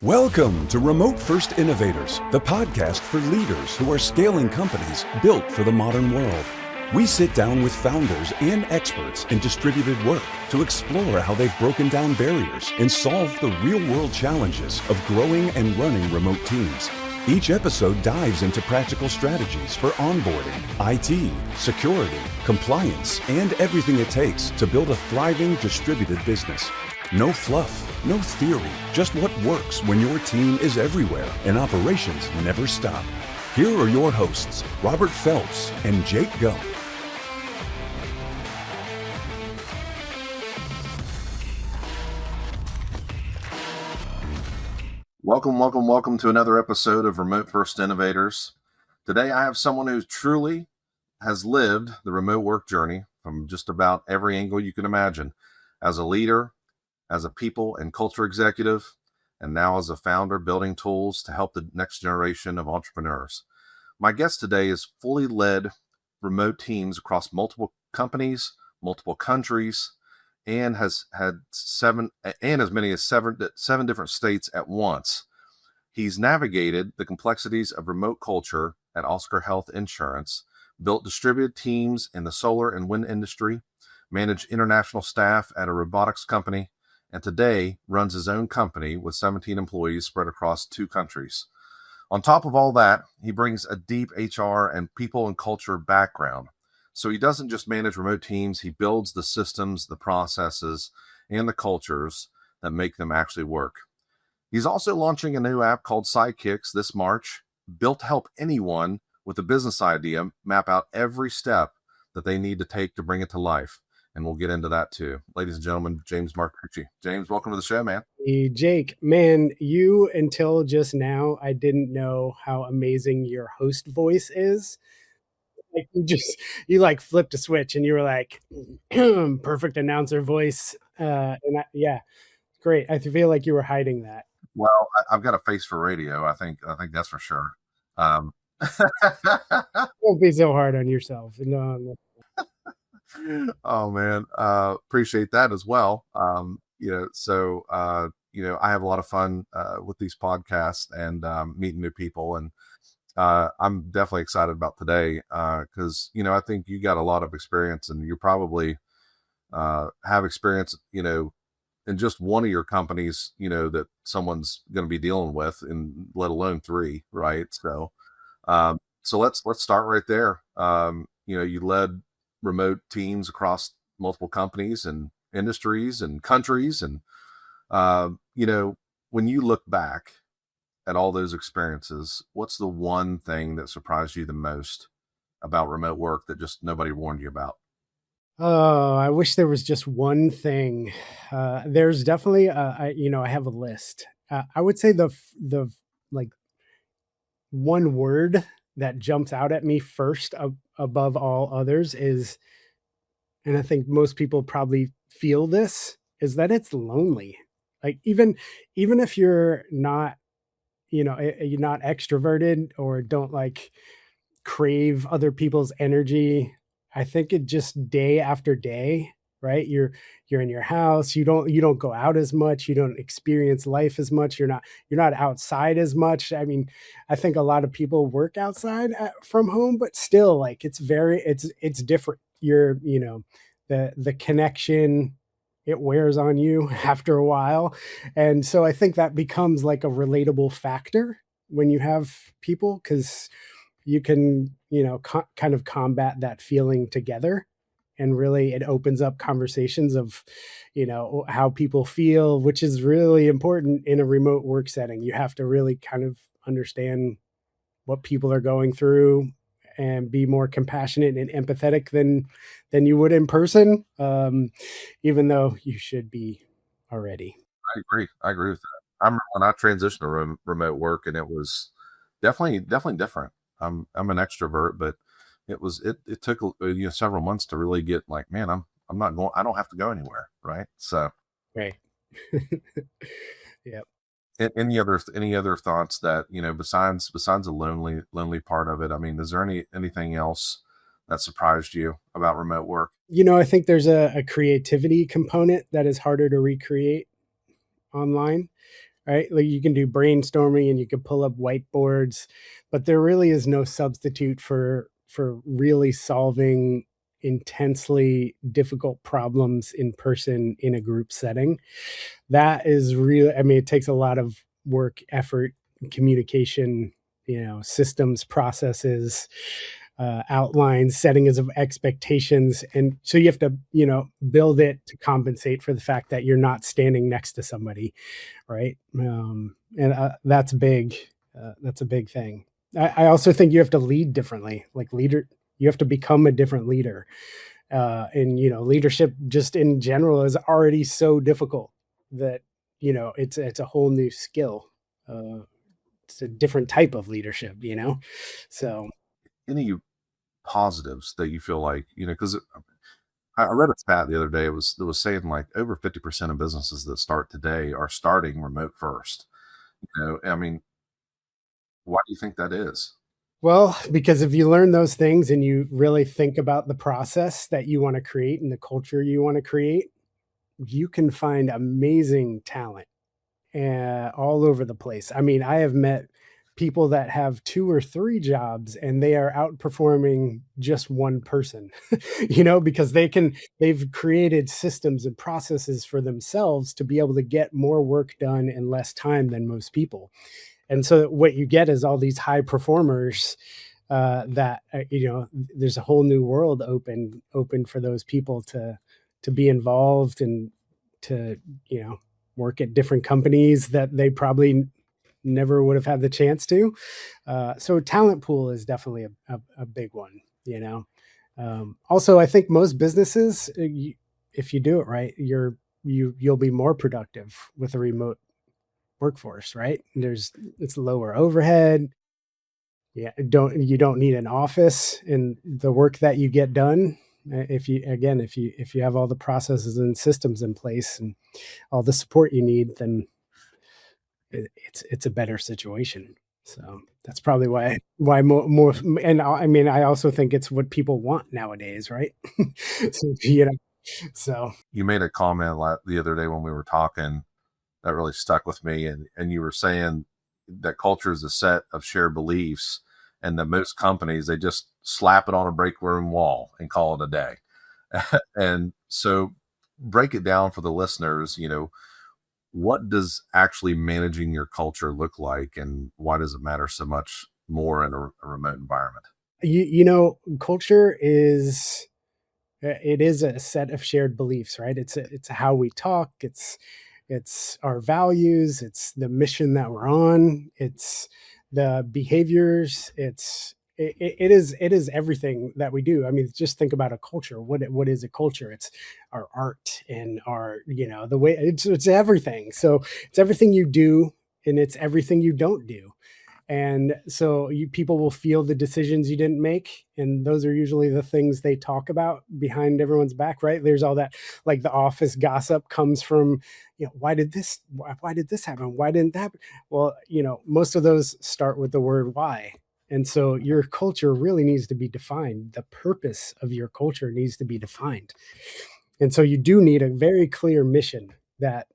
Welcome to Remote First Innovators, the podcast for leaders who are scaling companies built for the modern world. We sit down with founders and experts in distributed work to explore how they've broken down barriers and solved the real-world challenges of growing and running remote teams. Each episode dives into practical strategies for onboarding, IT, security, compliance, and everything it takes to build a thriving distributed business. No fluff, no theory, just what works when your team is everywhere and operations never stop. Here are your hosts, Robert Phelps and Jake Gump. Welcome to another episode of Remote First Innovators. Today I have someone who truly has lived the remote work journey from just about every angle you can imagine, as a leader, as a people and culture executive, and now as a founder building tools to help the next generation of entrepreneurs. My guest today has fully led remote teams across multiple companies, multiple countries, and has had as many as seven different states at once. He's navigated the complexities of remote culture at Oscar Health Insurance, built distributed teams in the solar and wind industry, managed international staff at a robotics company, and today runs his own company with 17 employees spread across 2 countries. On top of all that, he brings a deep HR and people and culture background. So he doesn't just manage remote teams, he builds the systems, the processes, and the cultures that make them actually work. He's also launching a new app called Sidekicks this March, built to help anyone with a business idea map out every step that they need to take to bring it to life. And we'll get into that too. Ladies and gentlemen, James Martucci. James, welcome to the show, man. Hey, Jake, man, you until just now, I didn't know how amazing your host voice is. Like you like flipped a switch and you were like, perfect announcer voice. Yeah, great. I feel like you were hiding that. Well, I've got a face for radio. I think that's for sure. Don't be so hard on yourself. No. Oh man, appreciate that as well. I have a lot of fun with these podcasts and meeting new people, and I'm definitely excited about today because I think you got a lot of experience, and you probably have experience in just one of your companies that someone's going to be dealing with, and let alone 3, right? So let's start right there. You led remote teams across multiple companies and industries and countries. And, when you look back at all those experiences, what's the one thing that surprised you the most about remote work that just nobody warned you about? Oh, I wish there was just one thing. There's definitely, I have a list. I would say the like one word that jumps out at me first above all others is, and I think most people probably feel this, is that it's lonely. Like even if you're not, you're not extroverted or don't like crave other people's energy. I think it just day after day, right? You're in your house, you don't go out as much, you don't experience life as much, you're not outside as much. I mean, I think a lot of people work outside from home, but still like it's different. The connection, it wears on you after a while. And so I think that becomes like a relatable factor when you have people, because you can, kind of combat that feeling together. And really it opens up conversations of, how people feel, which is really important in a remote work setting. You have to really kind of understand what people are going through and be more compassionate and empathetic than you would in person, even though you should be already. I agree with that. I remember when I transitioned to remote work, and it was definitely different. I'm an extrovert, but it took several months to really get like, man, I'm not going, I don't have to go anywhere, right? So Right. Yep. any other thoughts that besides the lonely part of it? I mean, is there anything else that surprised you about remote work? I think there's a creativity component that is harder to recreate online. right? Like you can do brainstorming and you can pull up whiteboards, but there really is no substitute for really solving intensely difficult problems in person in a group setting. That is really, I mean, it takes a lot of work, effort, communication, systems, processes, outlines, settings of expectations. And so you have to, build it to compensate for the fact that you're not standing next to somebody, right? And that's big. That's a big thing. I also think you have to lead differently. Like you have to become a different leader. And leadership just in general is already so difficult that it's a whole new skill. Uh, it's a different type of leadership. So Any positives that you feel like, because I read a stat the other day. It was saying like over 50% of businesses that start today are starting remote first. I mean, why do you think that is? well, because if you learn those things and you really think about the process that you want to create and the culture you want to create, you can find amazing talent all over the place. I mean, I have met people that have two or three jobs and they are outperforming just one person, because they've created systems and processes for themselves to be able to get more work done in less time than most people. And so what you get is all these high performers that there's a whole new world open for those people to be involved and to work at different companies that they probably never would have had the chance to. So talent pool is definitely a big one. Also, I think most businesses, if you do it right, you'll be more productive with a remote workforce, right? It's lower overhead. Yeah, you don't need an office, and the work that you get done, if you have all the processes and systems in place and all the support you need, then it's a better situation. So that's probably why more, and I mean, I also think it's what people want nowadays, right? So, so You made a comment the other day when we were talking that really stuck with me, and you were saying that culture is a set of shared beliefs, and that most companies, they just slap it on a break room wall and call it a day. And so break it down for the listeners. What does actually managing your culture look like, and why does it matter so much more in a remote environment? culture is it is a set of shared beliefs, right? It's how we talk. It's our values. It's the mission that we're on. It's the behaviors. It is everything that we do. I mean, just think about a culture. What is a culture? It's our art and our the way it's everything. So it's everything you do and it's everything you don't do. And so people will feel the decisions you didn't make, and those are usually the things they talk about behind everyone's back, right? There's all that, like the office gossip comes from, why did this happen, why didn't that happen? Well, most of those start with the word why. And so your culture really needs to be defined. The purpose of your culture needs to be defined. And so you do need a very clear mission that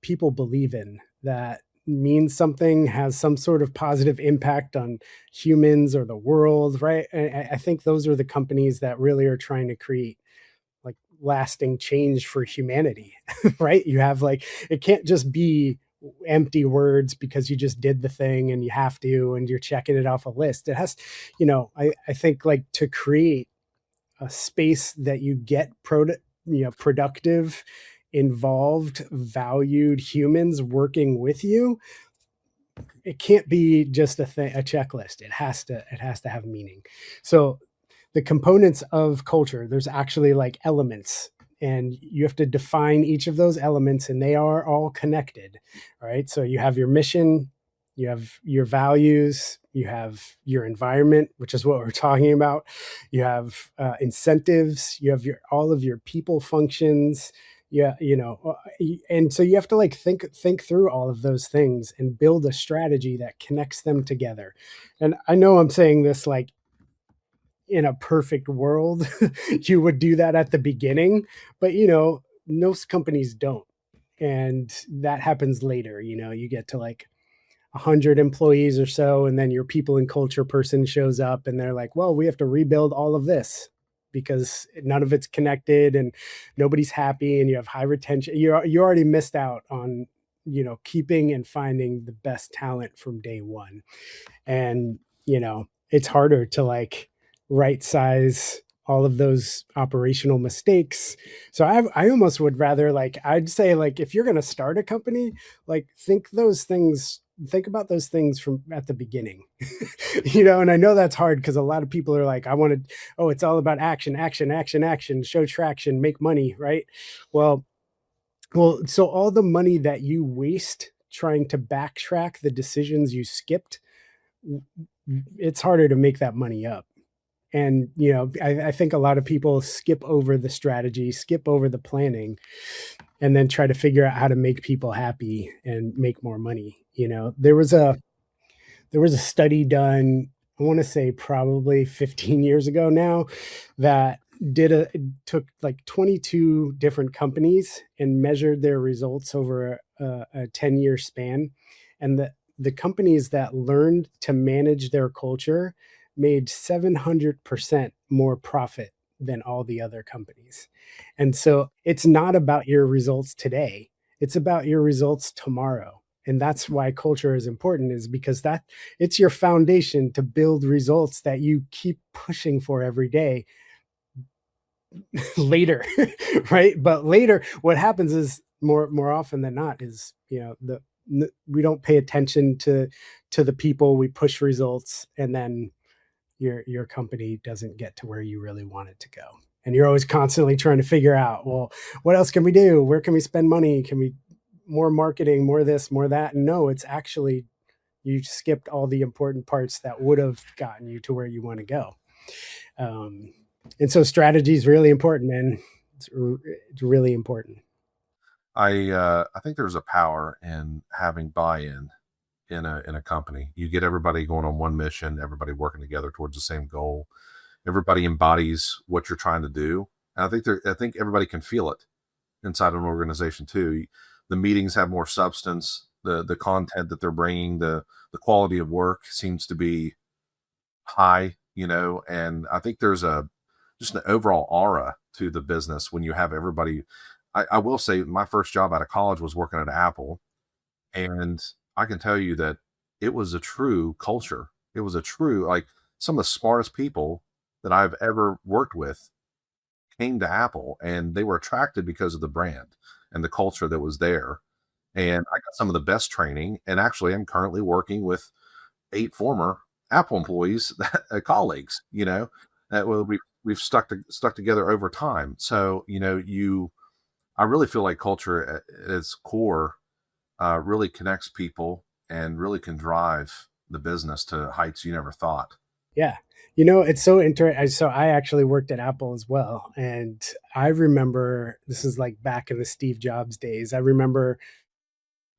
people believe in, that means something, has some sort of positive impact on humans or the world, right? I think those are the companies that really are trying to create like lasting change for humanity, right? You have like, it can't just be empty words because you just did the thing and you have to, and you're checking it off a list. It has, I think like to create a space that you get productive, involved, valued humans working with you. It can't be just a checklist. It has to have meaning. So the components of culture, there's actually like elements, and you have to define each of those elements, and they are all connected. All right, so you have your mission, you have your values, you have your environment, which is what we're talking about, you have incentives, you have all of your people functions. Yeah, and so you have to like think through all of those things and build a strategy that connects them together. And I know I'm saying this like in a perfect world, you would do that at the beginning, but most companies don't. And that happens later. You get to like 100 employees or so, and then your people and culture person shows up and they're like, well, we have to rebuild all of this because none of it's connected and nobody's happy, and you have high retention. You already missed out on keeping and finding the best talent from day one. And it's harder to like right size all of those operational mistakes. So I almost would rather, like, I'd say, like, if you're going to start a company, like, think about those things from at the beginning. And I know that's hard because a lot of people are like, it's all about action, action, action, action, show traction, make money, right? well so all the money that you waste trying to backtrack the decisions you skipped, it's harder to make that money up. And I think a lot of people skip over the strategy, skip over the planning, and then try to figure out how to make people happy and make more money. There was a study done, I want to say probably 15 years ago now, that took like 22 different companies and measured their results over a 10-year span. And the companies that learned to manage their culture made 700% more profit than all the other companies. And so it's not about your results today, it's about your results tomorrow. And that's why culture is important, is because it's your foundation to build results that you keep pushing for every day later. Right? But later, what happens is, more often than not, is we don't pay attention to the people. We push results, and then your company doesn't get to where you really want it to go. And you're always constantly trying to figure out, well, what else can we do? Where can we spend money? Can we more marketing, more this, more that? And no, it's actually, you skipped all the important parts that would have gotten you to where you want to go. And so strategy is really important, man. It's really important. I think there's a power in having buy-in in a company. You get everybody going on one mission, everybody working together towards the same goal. Everybody embodies what you're trying to do. And I think everybody can feel it inside an organization too. The meetings have more substance. The content that they're bringing, the quality of work seems to be high, and I think there's just an overall aura to the business when you have everybody. I will say my first job out of college was working at Apple, and I can tell you that it was a true culture. It was a true, like, some of the smartest people that I've ever worked with came to Apple, and they were attracted because of the brand and the culture that was there. And I got some of the best training. And actually, I'm currently working with 8 former Apple employees, colleagues, that we've stuck together over time. So, I really feel like culture at its core really connects people and really can drive the business to heights you never thought. Yeah. It's so interesting. So I actually worked at Apple as well. And I remember, this is like back in the Steve Jobs days. I remember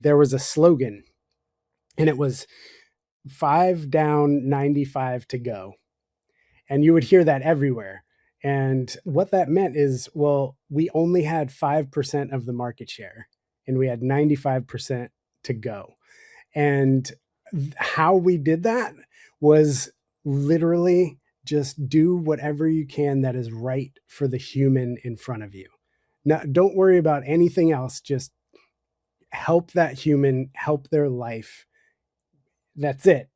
there was a slogan, and it was 5 down, 95 to go. And you would hear that everywhere. And what that meant is, well, we only had 5% of the market share and we had 95% to go. And how we did that was literally just do whatever you can that is right for the human in front of you. Now, don't worry about anything else. Just help that human, help their life. That's it.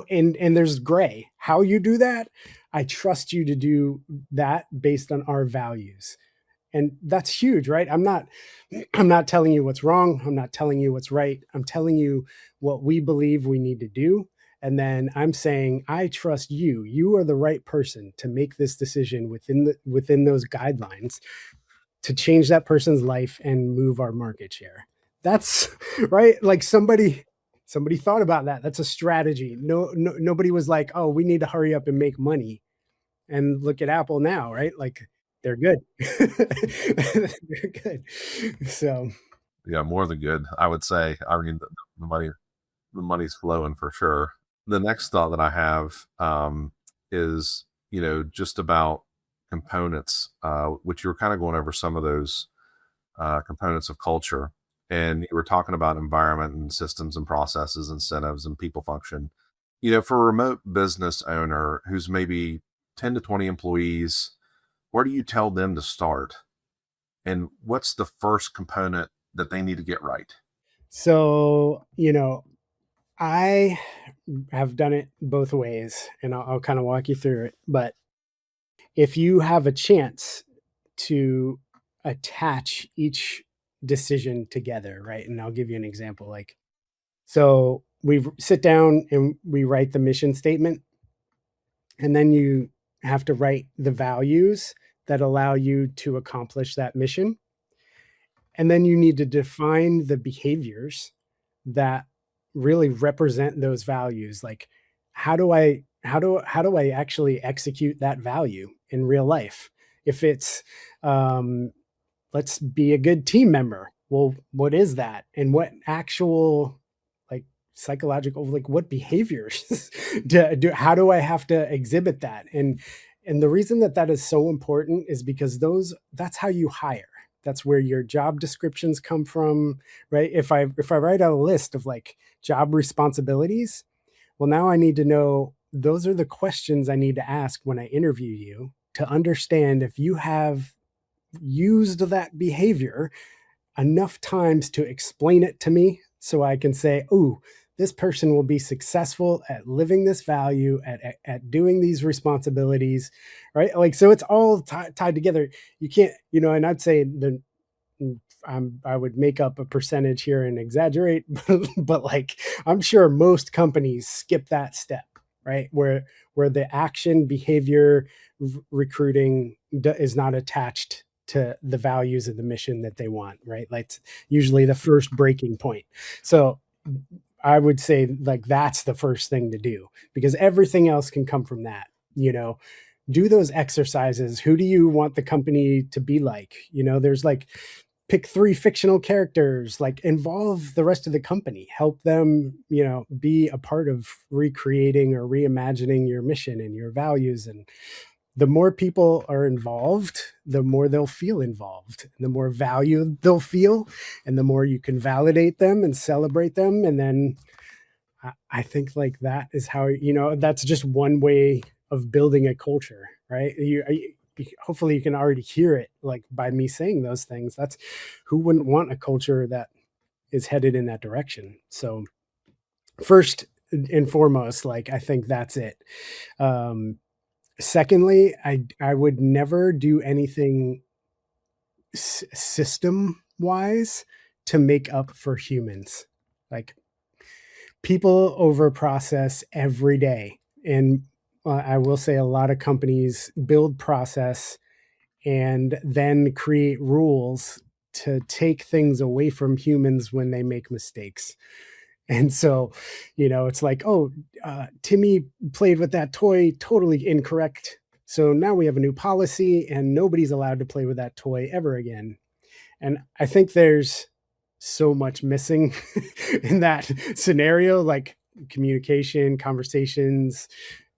And there's gray. How you do that, I trust you to do that based on our values. And that's huge, right? I'm not telling you what's wrong. I'm not telling you what's right. I'm telling you what we believe we need to do. And then I'm saying, I trust you. You are the right person to make this decision within those guidelines to change that person's life and move our market share. That's right. Like somebody thought about that. That's a strategy. Nobody was like, oh, we need to hurry up and make money. And look at Apple now, right? Like, they're good. They're good. So Yeah, more than good, I would say. I mean, the money's flowing for sure. The next thought that I have is, just about components, which you were kind of going over some of those components of culture. and you were talking about environment and systems and processes, incentives and people function. For a remote business owner who's maybe 10 to 20 employees, where do you tell them to start? And what's the first component that they need to get right? So, I have done it both ways, and I'll kind of walk you through it. But if you have a chance to attach each decision together, right? And I'll give you an example. Like, so we sit down and we write the mission statement, and then you have to write the values that allow you to accomplish that mission. And then you need to define the behaviors that really represent those values. Like, how do I actually execute that value in real life? If it's um, let's be a good team member. Well, what is that? And what actual, like, psychological, like, what behaviors how do I have to exhibit that? And the reason that that is so important is because that's how you hire. That's where your job descriptions come from, right? If I write out a list of like job responsibilities, well, now I need to know those are the questions I need to ask when I interview you to understand if you have used that behavior enough times to explain it to me so I can say, "Oh, this person will be successful at living this value, at doing these responsibilities," right? Like, so it's all tied together. You can't, and I'd say I would make up a percentage here and exaggerate, but like I'm sure most companies skip that step, right? Where the action behavior recruiting is not attached to the values of the mission that they want, right? Like it's usually the first breaking point. So I would say like that's the first thing to do because everything else can come from that, you know. Do those exercises. Who do you want the company to be like? There's like pick 3 fictional characters, like involve the rest of the company, help them, be a part of recreating or reimagining your mission and your values. And the more people are involved, the more they'll feel involved, and the more value they'll feel, and the more you can validate them and celebrate them. And then I think like that is how, that's just one way of building a culture, right? Hopefully you can already hear it like by me saying those things. That's who wouldn't want a culture that is headed in that direction. So first and foremost, like I think that's it. Secondly, I would never do anything system wise to make up for humans. Like, people over process every day. And I will say a lot of companies build process and then create rules to take things away from humans when they make mistakes. And so, it's like, oh, Timmy played with that toy totally incorrect. So now we have a new policy and nobody's allowed to play with that toy ever again. And I think there's so much missing in that scenario, like communication, conversations,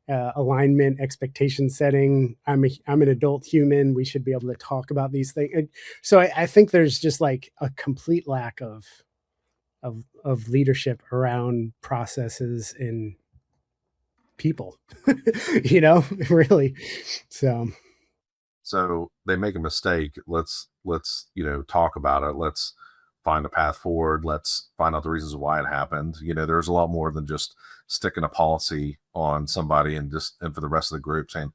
alignment, expectation setting. I'm an adult human. We should be able to talk about these things. And so I think there's just like a complete lack of leadership around processes and people, really. So So they make a mistake. Let's talk about it. Let's find a path forward. Let's find out the reasons why it happened. There's a lot more than just sticking a policy on somebody and for the rest of the group saying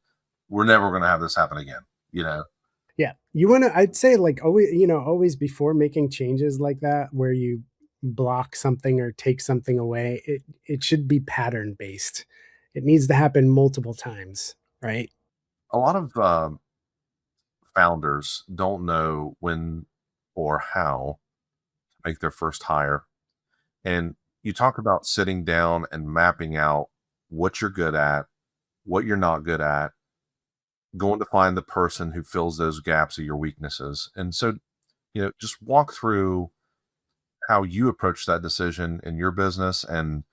we're never going to have this happen again. yeah, I'd say like always before making changes like that, where you block something or take something away, it should be pattern based. It needs to happen multiple times, right? A lot of founders don't know when or how to make their first hire. And you talk about sitting down and mapping out what you're good at, what you're not good at, going to find the person who fills those gaps of your weaknesses. And so, just walk through how you approach that decision in your business. And,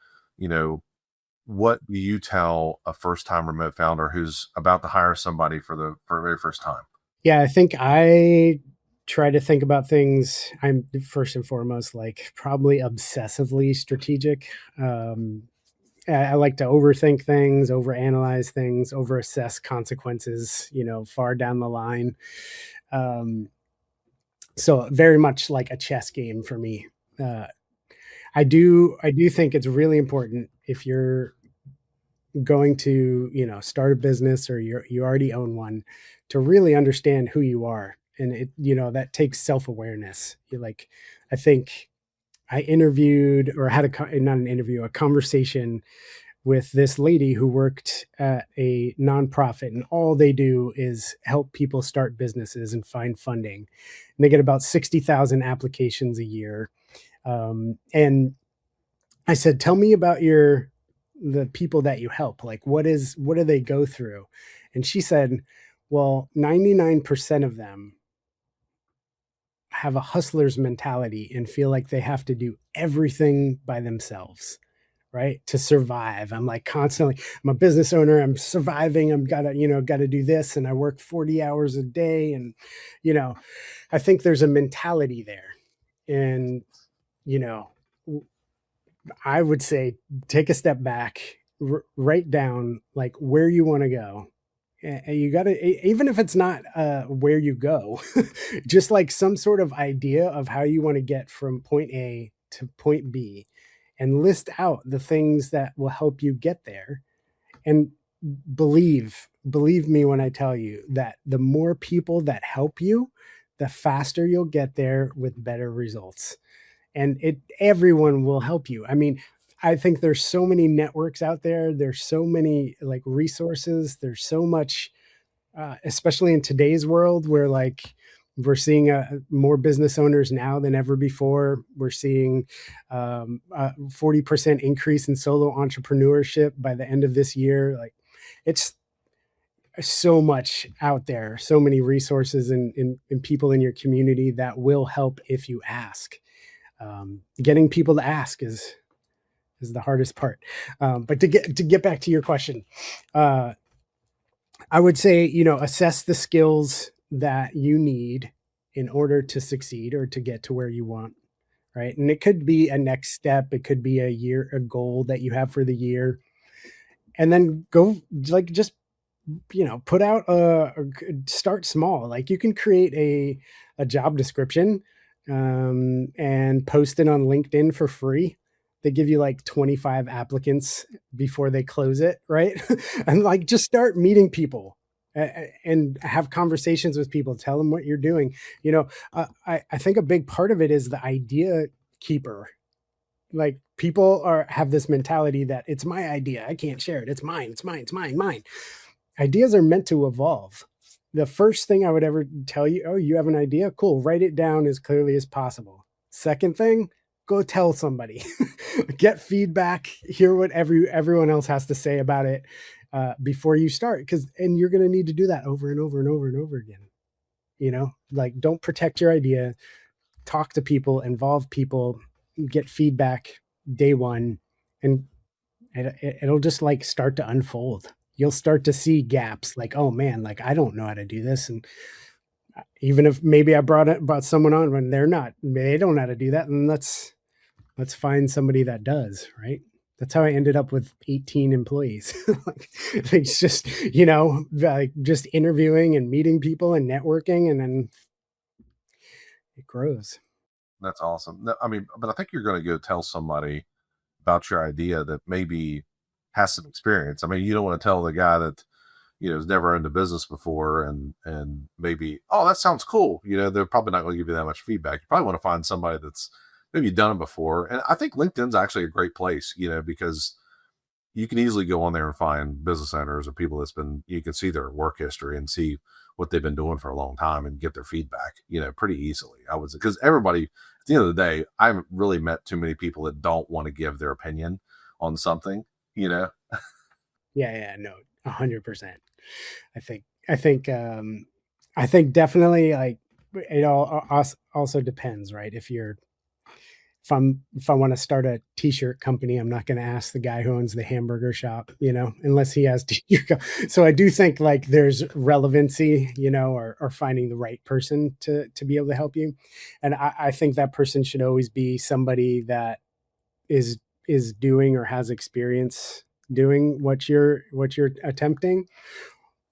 what do you tell a first time remote founder who's about to hire somebody for the very first time? Yeah, I think I try to think about things. I'm first and foremost like probably obsessively strategic. I like to overthink things, overanalyze things, overassess consequences, far down the line. Um, so very much like a chess game for me. Uh, I do think it's really important if you're going to, start a business or you already own one, to really understand who you are. And that takes self-awareness. I think I interviewed or had not an interview, a conversation with this lady who worked at a nonprofit, and all they do is help people start businesses and find funding. And they get about 60,000 applications a year. And I said, "Tell me about the people that you help. Like, what do they go through?" And she said, "Well, 99% of them have a hustler's mentality and feel like they have to do everything by themselves, right? To survive." I'm like constantly, I'm a business owner, I'm surviving, I'm gotta do this, and I work 40 hours a day. And, you know, I think there's a mentality there. And, you know, I would say take a step back, write down like where you want to go. And you got to, even if it's not where you go, just like some sort of idea of how you want to get from point A to point B, and list out the things that will help you get there. And believe me when I tell you that the more people that help you, the faster you'll get there with better results. And everyone will help you. I mean, I think there's so many networks out there. There's so many like resources. There's so much, especially in today's world where like we're seeing more business owners now than ever before. We're seeing 40% increase in solo entrepreneurship by the end of this year. Like it's so much out there, so many resources and people in your community that will help if you ask. Getting people to ask is the hardest part. But to get back to your question, uh, I would say assess the skills that you need in order to succeed or to get to where you want. Right, and it could be a next step. It could be a goal that you have for the year, and then go like just put out start small. Like you can create a job description and post it on LinkedIn for free. They give you like 25 applicants before they close it, right? And like just start meeting people and have conversations with people, tell them what you're doing. I think a big part of it is the idea keeper. Like people have this mentality that it's my idea, I can't share it, it's mine, it's mine. Ideas are meant to evolve. The first thing I would ever tell you, oh, you have an idea? Cool. Write it down as clearly as possible. Second thing, go tell somebody. Get feedback, hear what everyone else has to say about it before you start. And you're going to need to do that over and over and over and over again. Like don't protect your idea, talk to people, involve people, get feedback day one, and it'll just like start to unfold. You'll start to see gaps like, oh man, like I don't know how to do this. And even if maybe I brought someone on when they don't know how to do that, and let's find somebody that does, right? That's how I ended up with 18 employees. Like, it's just, like just interviewing and meeting people and networking, and then it grows. That's awesome. No, I mean, but I think you're going to go tell somebody about your idea that maybe has some experience. I mean, you don't want to tell the guy that has never owned a business before and maybe, oh, that sounds cool. They're probably not going to give you that much feedback. You probably want to find somebody that's maybe done it before. And I think LinkedIn's actually a great place, because you can easily go on there and find business owners or people you can see their work history and see what they've been doing for a long time and get their feedback, pretty easily. I would say, because everybody, at the end of the day, I haven't really met too many people that don't want to give their opinion on something, Yeah, no, 100%. I think definitely like it all also depends, right? If you're if I want to start a t-shirt company, I'm not going to ask the guy who owns the hamburger shop, unless he has t-shirt. So I do think like there's relevancy, or finding the right person to be able to help you. And I think that person should always be somebody that is is doing or has experience doing what you're attempting,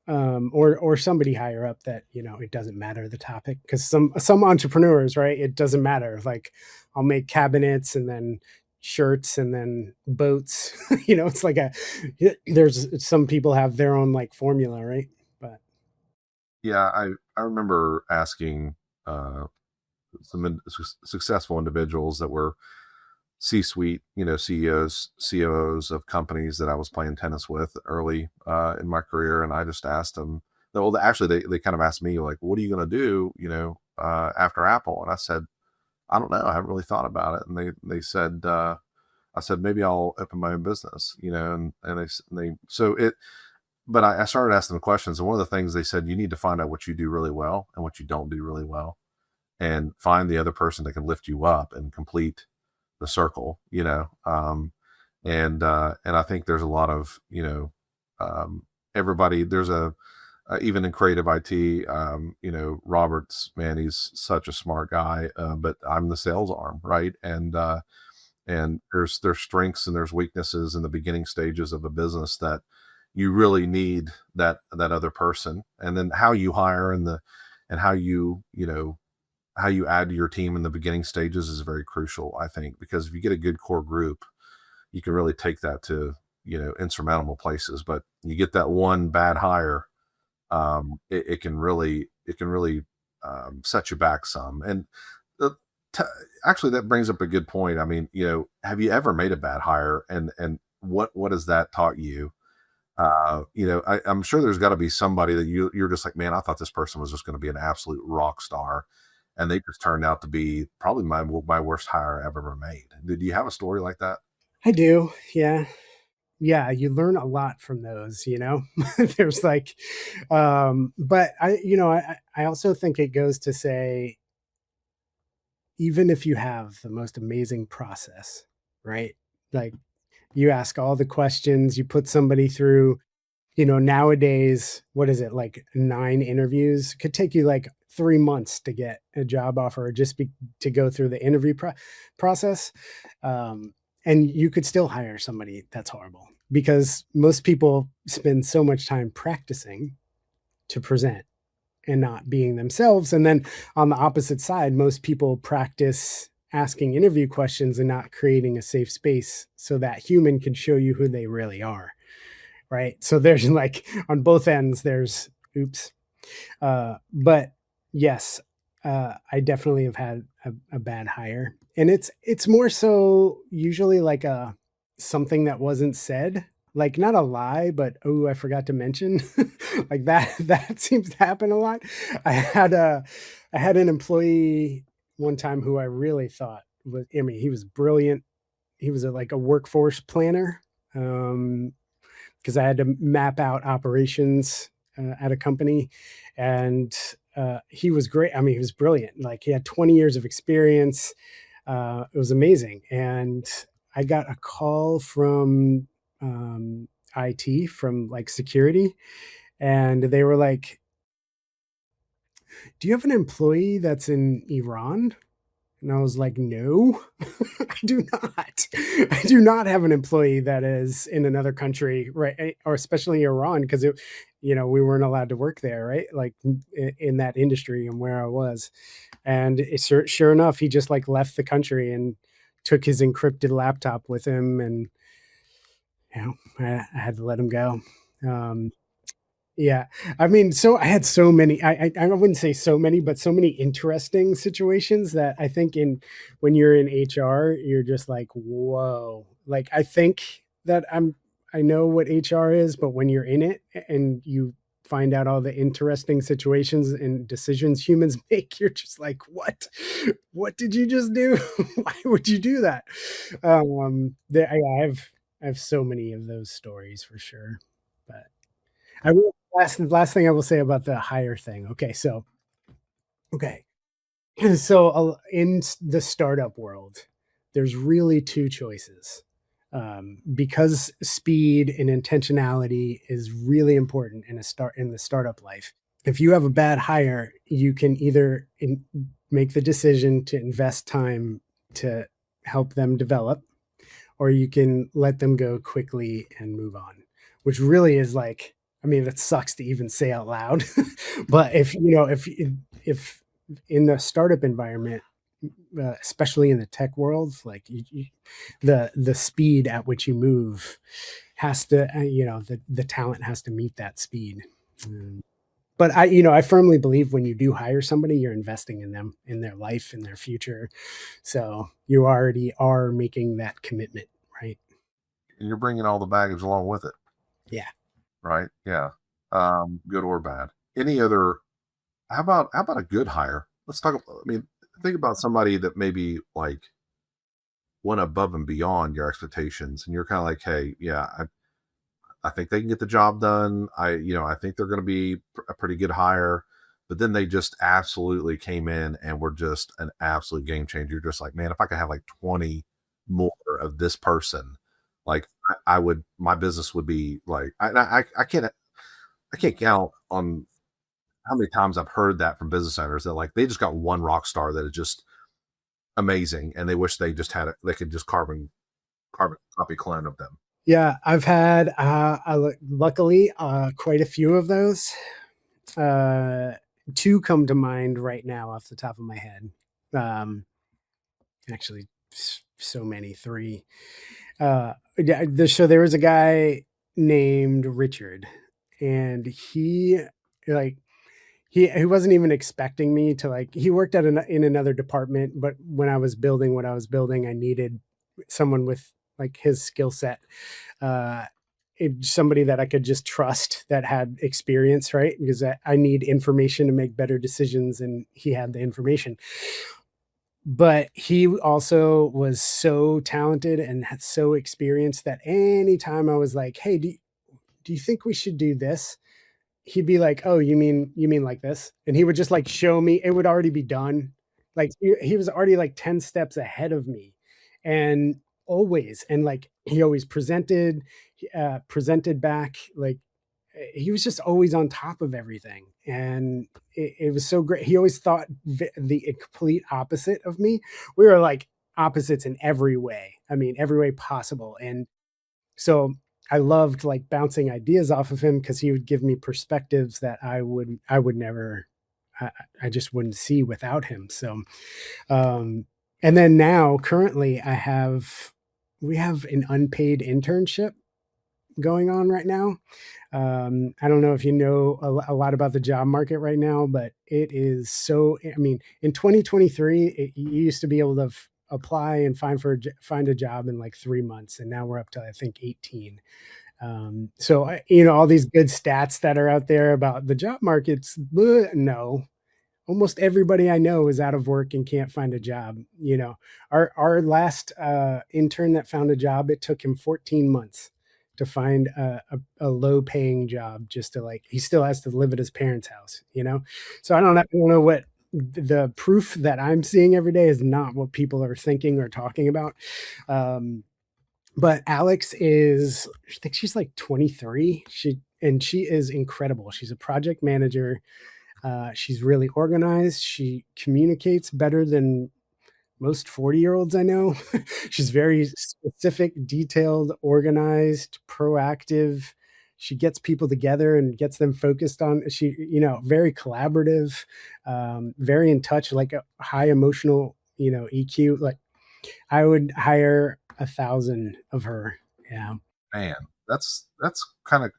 or somebody higher up that it doesn't matter the topic, because some entrepreneurs, right, it doesn't matter, like I'll make cabinets and then shirts and then boats. It's like there's some people have their own like formula, right? But Yeah, I remember asking uh, successful individuals that were C-suite, CEOs, COOs of companies that I was playing tennis with early in my career, and I just asked them. Well, actually, they kind of asked me like, "What are you going to do?" After Apple, and I said, "I don't know. I haven't really thought about it." And they said, "I said maybe I'll open my own business," and they so it. But I started asking them questions, and one of the things they said, you need to find out what you do really well and what you don't do really well, and find the other person that can lift you up and complete the circle, and I think there's a lot of, everybody, there's even in creative IT, Robert's, man, he's such a smart guy, but I'm the sales arm, right? And there's strengths and there's weaknesses in the beginning stages of a business that you really need that other person, and then how you hire and how how you add to your team in the beginning stages is very crucial, I think, because if you get a good core group, you can really take that to, insurmountable places. But you get that one bad hire, it can really set you back some. And uh, t- actually, that brings up a good point. I mean, have you ever made a bad hire, and what has that taught you? I'm sure there's got to be somebody that you're just like, man, I thought this person was just going to be an absolute rock star, and they just turned out to be probably my worst hire I've ever made. Did you have a story like that? I do, yeah. Yeah, you learn a lot from those, there's like, but I also think it goes to say, even if you have the most amazing process, right? Like, you ask all the questions, you put somebody through, nowadays, what is it, like 9 interviews? It could take you like 3 months to get a job offer, or just to go through the interview process. Um, and you could still hire somebody that's horrible, because most people spend so much time practicing to present and not being themselves. And then on the opposite side, most people practice asking interview questions and not creating a safe space so that human can show you who they really are. Right. So there's like on both ends, there's oops. But yes, I definitely have had a bad hire. And it's more so usually like a something that wasn't said, like not a lie, but oh, I forgot to mention. Like that seems to happen a lot. I had a I had an employee one time who I really thought was, I mean, he was brilliant. He was like a workforce planner. Um, because I had to map out operations at a company, and he was great. I mean, he was brilliant. Like, he had 20 years of experience. It was amazing. And I got a call from IT, from like security, and they were like, "Do you have an employee that's in Iran?" And I was like, no, I do not. I do not have an employee that is in another country, right? Or especially Iran, because we weren't allowed to work there, right? Like in that industry and where I was. And sure enough, he just like left the country and took his encrypted laptop with him. And, I had to let him go. Um, yeah. I mean, so I had so many, I wouldn't say so many, but so many interesting situations that I think when you're in HR, you're just like, whoa. Like, I think that I know what HR is, but when you're in it and you find out all the interesting situations and decisions humans make, you're just like, what did you just do? Why would you do that? I have so many of those stories for sure. But I will last thing I will say about the hire thing. Okay. So in the startup world, there's really two choices. Because speed and intentionality is really important in the startup life. If you have a bad hire, you can either make the decision to invest time to help them develop, or you can let them go quickly and move on, which really is like, I mean, that sucks to even say out loud. But if in the startup environment, especially in the tech world, like the speed at which you move has to, the talent has to meet that speed. But I firmly believe when you do hire somebody, you're investing in them, in their life, in their future. So you already are making that commitment, right? And you're bringing all the baggage along with it, Yeah. right? Yeah. Good or bad. Any other? How about a good hire? Let's talk. I mean, think about somebody that maybe like went above and beyond your expectations, and you're kind of like, hey, yeah, I think they can get the job done. I think they're going to be a pretty good hire. But then they just absolutely came in and were just an absolute game changer. You're just like, man, if I could have like 20 more of this person, like I would, my business would be like, I can't count on how many times I've heard that from business owners that like they just got one rock star that is just amazing, and they wish they just had it. They could just carbon copy clone of them. Yeah, I've had luckily quite a few of those. Uh, Two come to mind right now off the top of my head. Um, Actually, so many, three. So there was a guy named Richard, and like he wasn't even expecting me to like. He worked in another department, but when I was building what I was building, I needed someone with like his skill set. Uh, Somebody that I could just trust that had experience, right? Because I need information to make better decisions, and he had the information. But he also was so talented and had so experienced that anytime I was like, "Hey, do you think we should do this?" He'd be like, "Oh, you mean like this?" And he would just like show me. It would already be done. Like he was already like 10 steps ahead of me, and like he always presented back like he was just always on top of everything, and it was so great. He always thought the complete opposite of me. We were like opposites in every way. I mean, every way possible. And so I loved like bouncing ideas off of him because he would give me perspectives that I would never, I just wouldn't see without him. So, um, and then now currently we have an unpaid internship going on right now. I don't know if you know a lot about the job market right now, but it is so. I mean, in 2023, you used to be able to apply and find a job in like 3 months, and now we're up to I think 18. So all these good stats that are out there about the job markets. No, almost everybody I know is out of work and can't find a job. Our last intern that found a job, it took him 14 months to find a low paying job, just to like, he still has to live at his parents' house. So I don't know what the proof that I'm seeing every day is not what people are thinking or talking about. But Alex I think she's like 23. She is incredible. She's a project manager. She's really organized. She communicates better than most 40-year-olds I know. She's very specific, detailed, organized, proactive. She gets people together and gets them focused on very collaborative, very in touch, like a high emotional, EQ. Like I would hire 1,000 of her. Yeah. Man, that's kind of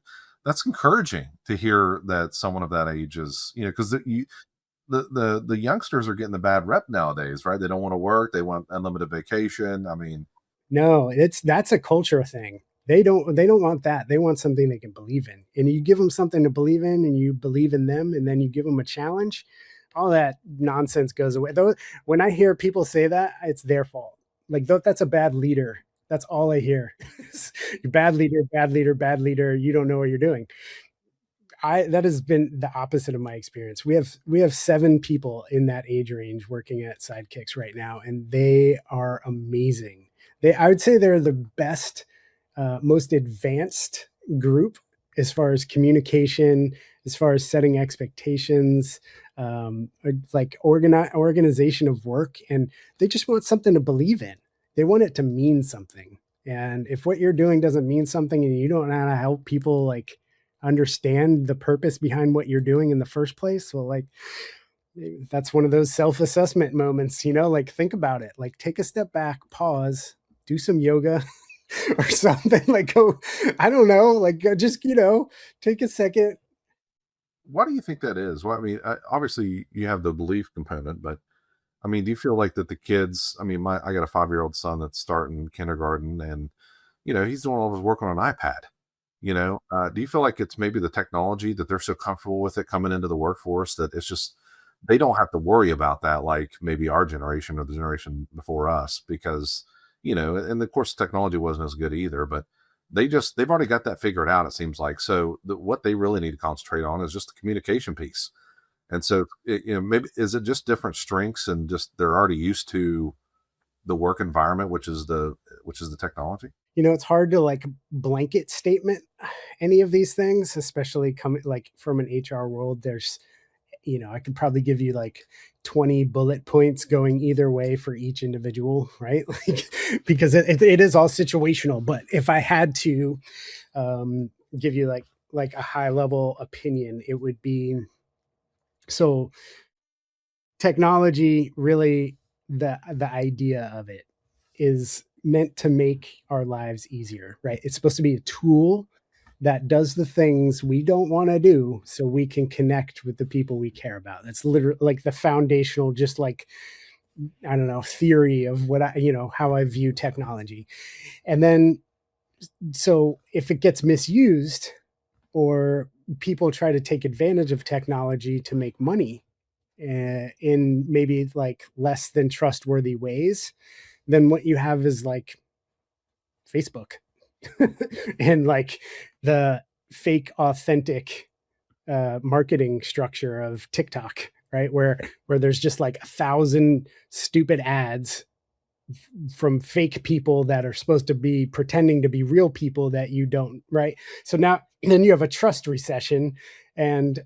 that's encouraging to hear that someone of that age is, because the youngsters are getting the bad rep nowadays, right? They don't want to work, they want unlimited vacation. I mean, No, that's a culture thing. They don't want that. They want something they can believe in. And you give them something to believe in and you believe in them and then you give them a challenge, all that nonsense goes away. Though when I hear people say that, it's their fault. Like that's a bad leader. That's all I hear. Bad leader, bad leader, bad leader. You don't know what you're doing. that has been the opposite of my experience. We have 7 people in that age range working at Sidekicks right now, and they are amazing. I would say they're the best, most advanced group as far as communication, as far as setting expectations, like organization of work, and they just want something to believe in. They want it to mean something. And if what you're doing doesn't mean something and you don't know how to help people like understand the purpose behind what you're doing in the first place, well, like that's one of those self-assessment moments, like think about it, like take a step back, pause, do some yoga or something, like go, I don't know, like just, take a second. Why do you think that is? Well, I mean, obviously you have the belief component, but I mean, do you feel like that the kids? I mean, I got a 5-year-old son that's starting kindergarten, and he's doing all of his work on an iPad. Do you feel like it's maybe the technology that they're so comfortable with it coming into the workforce that it's just they don't have to worry about that like maybe our generation or the generation before us because and of course technology wasn't as good either, but they've already got that figured out, it seems like. So what they really need to concentrate on is just the communication piece. And so maybe is it just different strengths and just they're already used to the work environment, which is the technology. It's hard to like blanket statement any of these things, especially coming like from an HR world. There's, I could probably give you like 20 bullet points going either way for each individual, right? Like, because it is all situational. But if I had to give you like a high level opinion, it would be, so technology really, the idea of it is meant to make our lives easier, right? It's supposed to be a tool that does the things we don't want to do so we can connect with the people we care about. That's literally like the foundational, just like, I don't know, theory of what how I view technology. And then, so if it gets misused or people try to take advantage of technology to make money in maybe like less than trustworthy ways, then what you have is like Facebook and like the fake authentic marketing structure of TikTok, right? Where there's just like 1,000 stupid ads from fake people that are supposed to be pretending to be real people that you don't, right? So now then you have a trust recession, and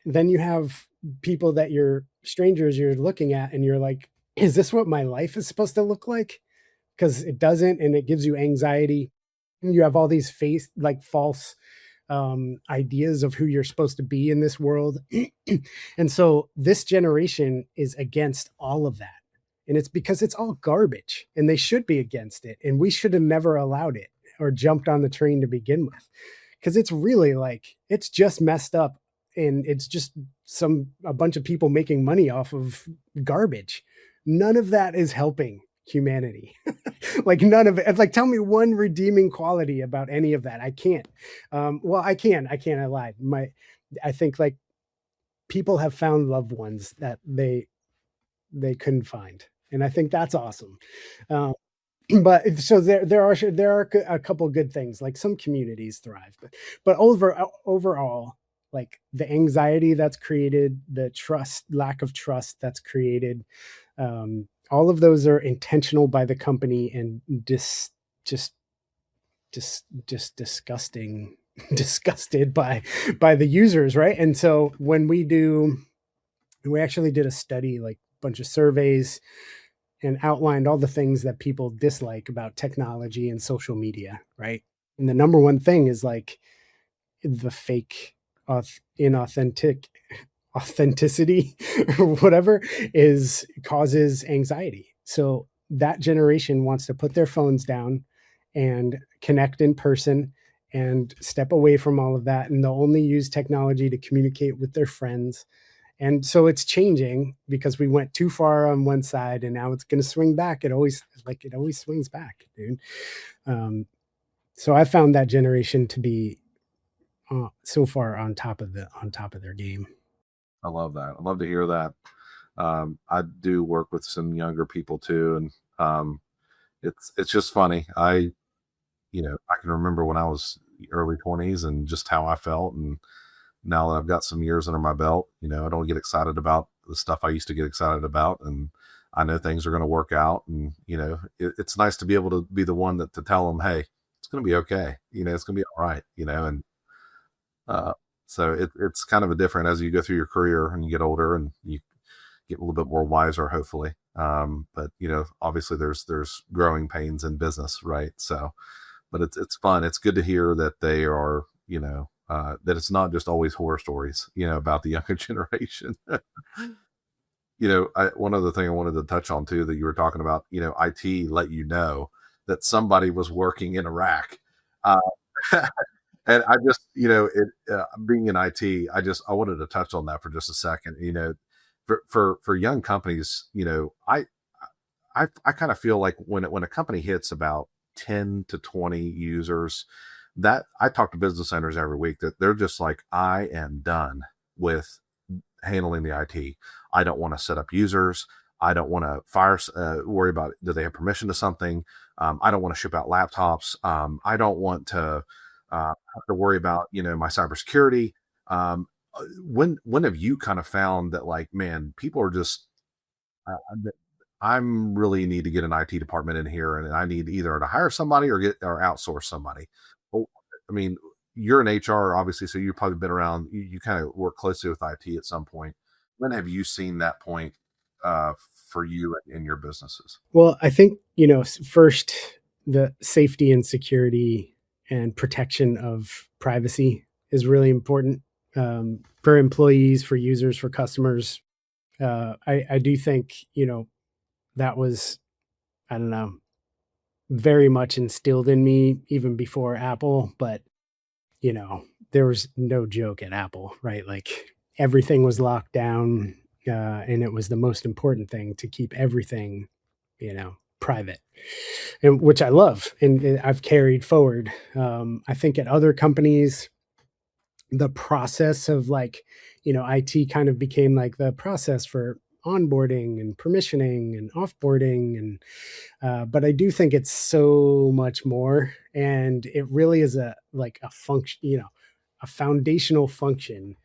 then you have people that you're strangers you're looking at and you're like, is this what my life is supposed to look like? Because it doesn't, and it gives you anxiety. You have all these false ideas of who you're supposed to be in this world. And so this generation is against all of that. And it's because it's all garbage and they should be against it. And we should have never allowed it or jumped on the train to begin with. Because it's really like, it's just messed up. And it's just a bunch of people making money off of garbage. None of that is helping humanity. Like none of it. Like, tell me one redeeming quality about any of that. I can't. Well, I can. I lied. I think like people have found loved ones that they couldn't find, and I think that's awesome. Um, but so there are a couple of good things. Like some communities thrive, but overall, like the anxiety that's created, the lack of trust that's created, all of those are intentional by the company and just disgusting, disgusted by the users, right? And so when we actually did a study, like a bunch of surveys, and outlined all the things that people dislike about technology and social media, right? And the number one thing is like the fake, inauthentic authenticity or whatever causes anxiety. So that generation wants to put their phones down and connect in person and step away from all of that. And they'll only use technology to communicate with their friends. And so it's changing because we went too far on one side and now it's going to swing back. It always swings back, dude. So I found that generation to be so far on top of their game. I love that. I love to hear that. I do work with some younger people too, and it's just funny. I can remember when I was early 20s and just how I felt, and now that I've got some years under my belt, I don't get excited about the stuff I used to get excited about. And I know things are going to work out. And, it's nice to be able to be the one that to tell them, hey, it's going to be okay. It's going to be all right, and uh, so it's kind of a different as you go through your career and you get older and you get a little bit more wiser, hopefully. But obviously there's growing pains in business, right? So, but it's fun. It's good to hear that they are, that it's not just always horror stories, about the younger generation. One other thing I wanted to touch on too that you were talking about, IT let you know that somebody was working in Iraq. Uh, and I just, being in IT, I wanted to touch on that for just a second. For young companies, I kind of feel like when a company hits about 10 to 20 users, that I talk to business owners every week that they're just like, I am done with handling the IT. I don't want to set up users. I don't want to worry about, do they have permission to something? I don't want to ship out laptops. I don't want to have to worry about, my cybersecurity. When have you kind of found that, like, man, people are just, uh, I'm really need to get an IT department in here, and I need either to hire somebody or outsource somebody. Well, I mean, you're in HR, obviously, so you've probably been around. You kind of work closely with IT at some point. When have you seen that point uh, for you in your businesses? Well, I think, first, the safety and security and protection of privacy is really important, for employees, for users, for customers. I do think, that was, I don't know, very much instilled in me even before Apple, but, there was no joke at Apple, right? Like, everything was locked down, and it was the most important thing to keep everything, private, and which I love, and I've carried forward. I think at other companies, the process of, like, IT kind of became like the process for onboarding and permissioning and offboarding, and but I do think it's so much more, and it really is a function, a foundational function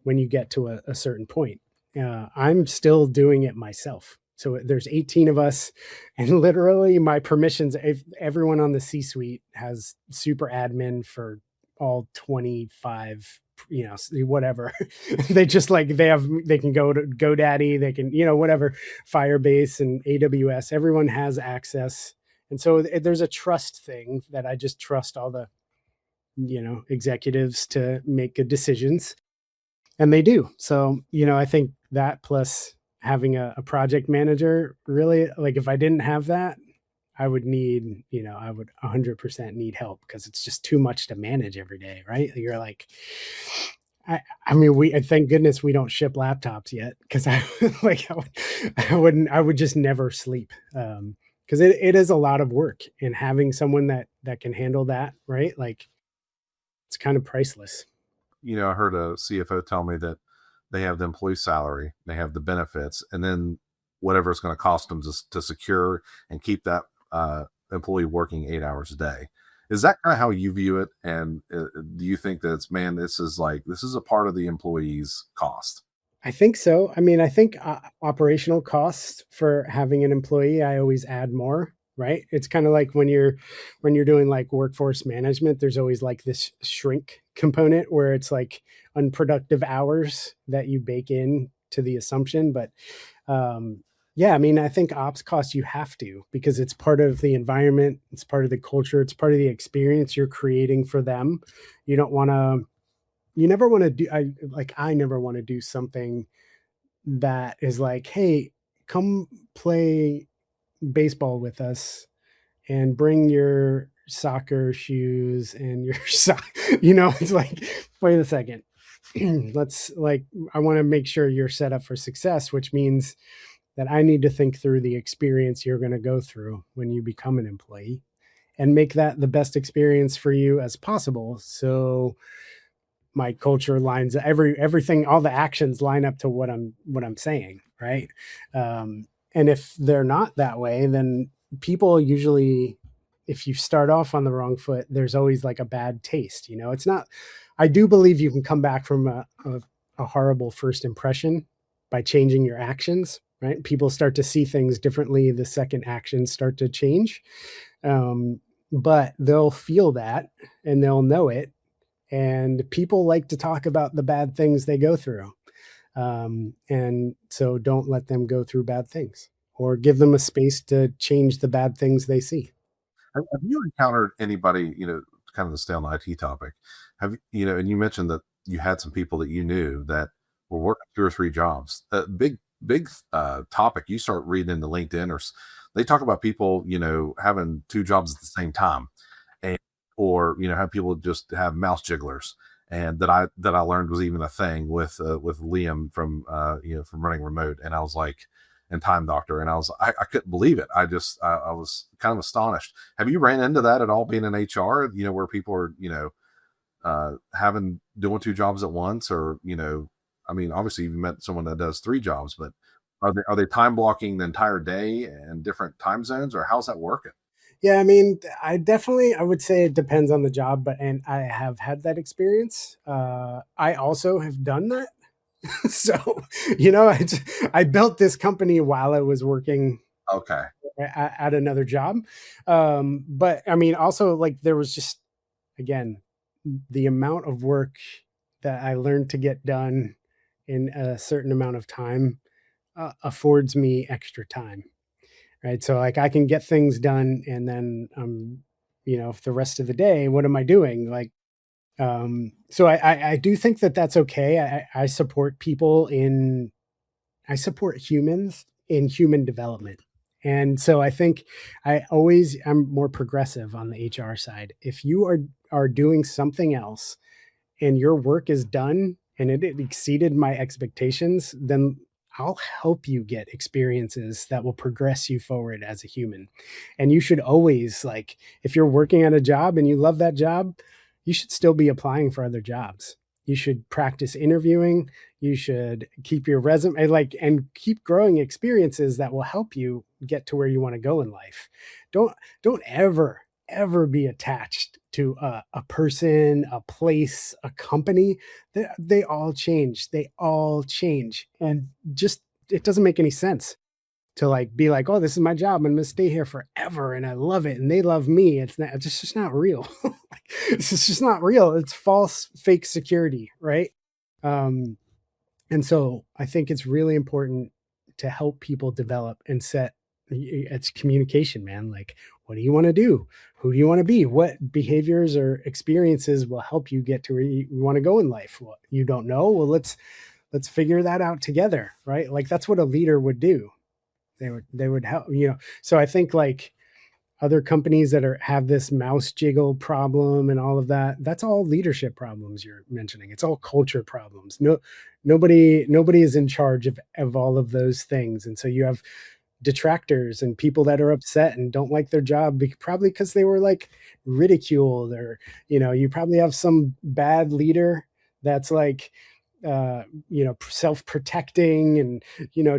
when you get to a certain point. I'm still doing it myself. So there's 18 of us, and literally my permissions, if everyone on the C-suite has super admin for all 25, whatever. They just, like, they can go to GoDaddy, they can, whatever, Firebase and AWS, everyone has access. And so there's a trust thing that I just trust all the, executives to make good decisions, and they do. So, I think that plus having a project manager, really, like, if I didn't have that, I would need, I would 100% need help because it's just too much to manage every day, right? You're like, I mean, thank goodness we don't ship laptops yet, because I like I would just never sleep, because it is a lot of work, and having someone that can handle that, right? Like, it's kind of priceless. I heard a CFO tell me that they have the employee salary, they have the benefits, and then whatever it's going to cost them to secure and keep that employee working 8 hours a day. Is that kind of how you view it? And do you think that man, this is a part of the employee's cost? I think so. I mean, I think operational costs for having an employee, I always add more, right? It's kind of like when you're doing, like, workforce management, there's always, like, this shrink component where it's like unproductive hours that you bake in to the assumption. But yeah, I mean, I think ops costs, you have to, because it's part of the environment, it's part of the culture, it's part of the experience you're creating for them. You don't want to you never want to do I never want to do something that is like, "Hey, come play baseball with us and bring your soccer shoes and your it's like, wait a second. Let's, like, I want to make sure you're set up for success, which means that I need to think through the experience you're going to go through when you become an employee, and make that the best experience for you as possible. So my culture lines, everything, all the actions line up to what I'm saying, right? And if they're not that way, then people usually if you start off on the wrong foot, there's always like a bad taste. It's not. I do believe you can come back from a horrible first impression by changing your actions. Right? People start to see things differently the second actions start to change, um, but they'll feel that and they'll know it. And people like to talk about the bad things they go through. And so don't let them go through bad things or give them a space to change the bad things they see. Have you encountered anybody, kind of to stay on the IT topic? And you mentioned that you had some people that you knew that were working 2 or 3 jobs. Big topic. You start reading into LinkedIn, they talk about people, having 2 jobs at the same time, and or have people just have mouse jigglers, and that I learned was even a thing with Liam from running remote, and I was like, and Time Doctor, and I couldn't believe it. I was kind of astonished. Have you ran into that at all, being in HR? Where people are having doing 2 jobs at once, or I mean, obviously you've met someone that does 3 jobs, but are they time blocking the entire day and different time zones, or how's that working? Yeah, I mean, I would say it depends on the job, and I have had that experience. I also have done that. So, I built this company while I was working Okay. at another job. But I mean, also like there was just, again, the amount of work that I learned to get done in a certain amount of time affords me extra time. Right. So like I can get things done and then, for the rest of the day, what am I doing? Like, so I do think that that's okay. I support I support humans in human development. And so I think I'm more progressive on the HR side. If you are doing something else and your work is done and it exceeded my expectations, then I'll help you get experiences that will progress you forward as a human. And you should always, like, if you're working at a job and you love that job, you should still be applying for other jobs. You should practice interviewing. You should keep your resume, and keep growing experiences that will help you get to where you want to go in life. Don't don't ever be attached to a person, a place, a company. They all change. They all change. And just, it doesn't make any sense to like be like, oh, this is my job. I'm going to stay here forever. And I love it. And they love me. It's just not real. It's just not real. It's false, fake security. Right. Um, and so I think it's really important to help people develop and set. It's communication, man. Like, what do you want to do? Who do you want to be? What behaviors or experiences will help you get to where you want to go in life? What you don't know? Well, let's figure that out together, right? Like that's what a leader would do. They would help, So I think like other companies that have this mouse jiggle problem and all of that, that's all leadership problems you're mentioning. It's all culture problems. Nobody is in charge of all of those things. And so you have detractors and people that are upset and don't like their job, probably because they were like ridiculed, or you probably have some bad leader that's like self-protecting and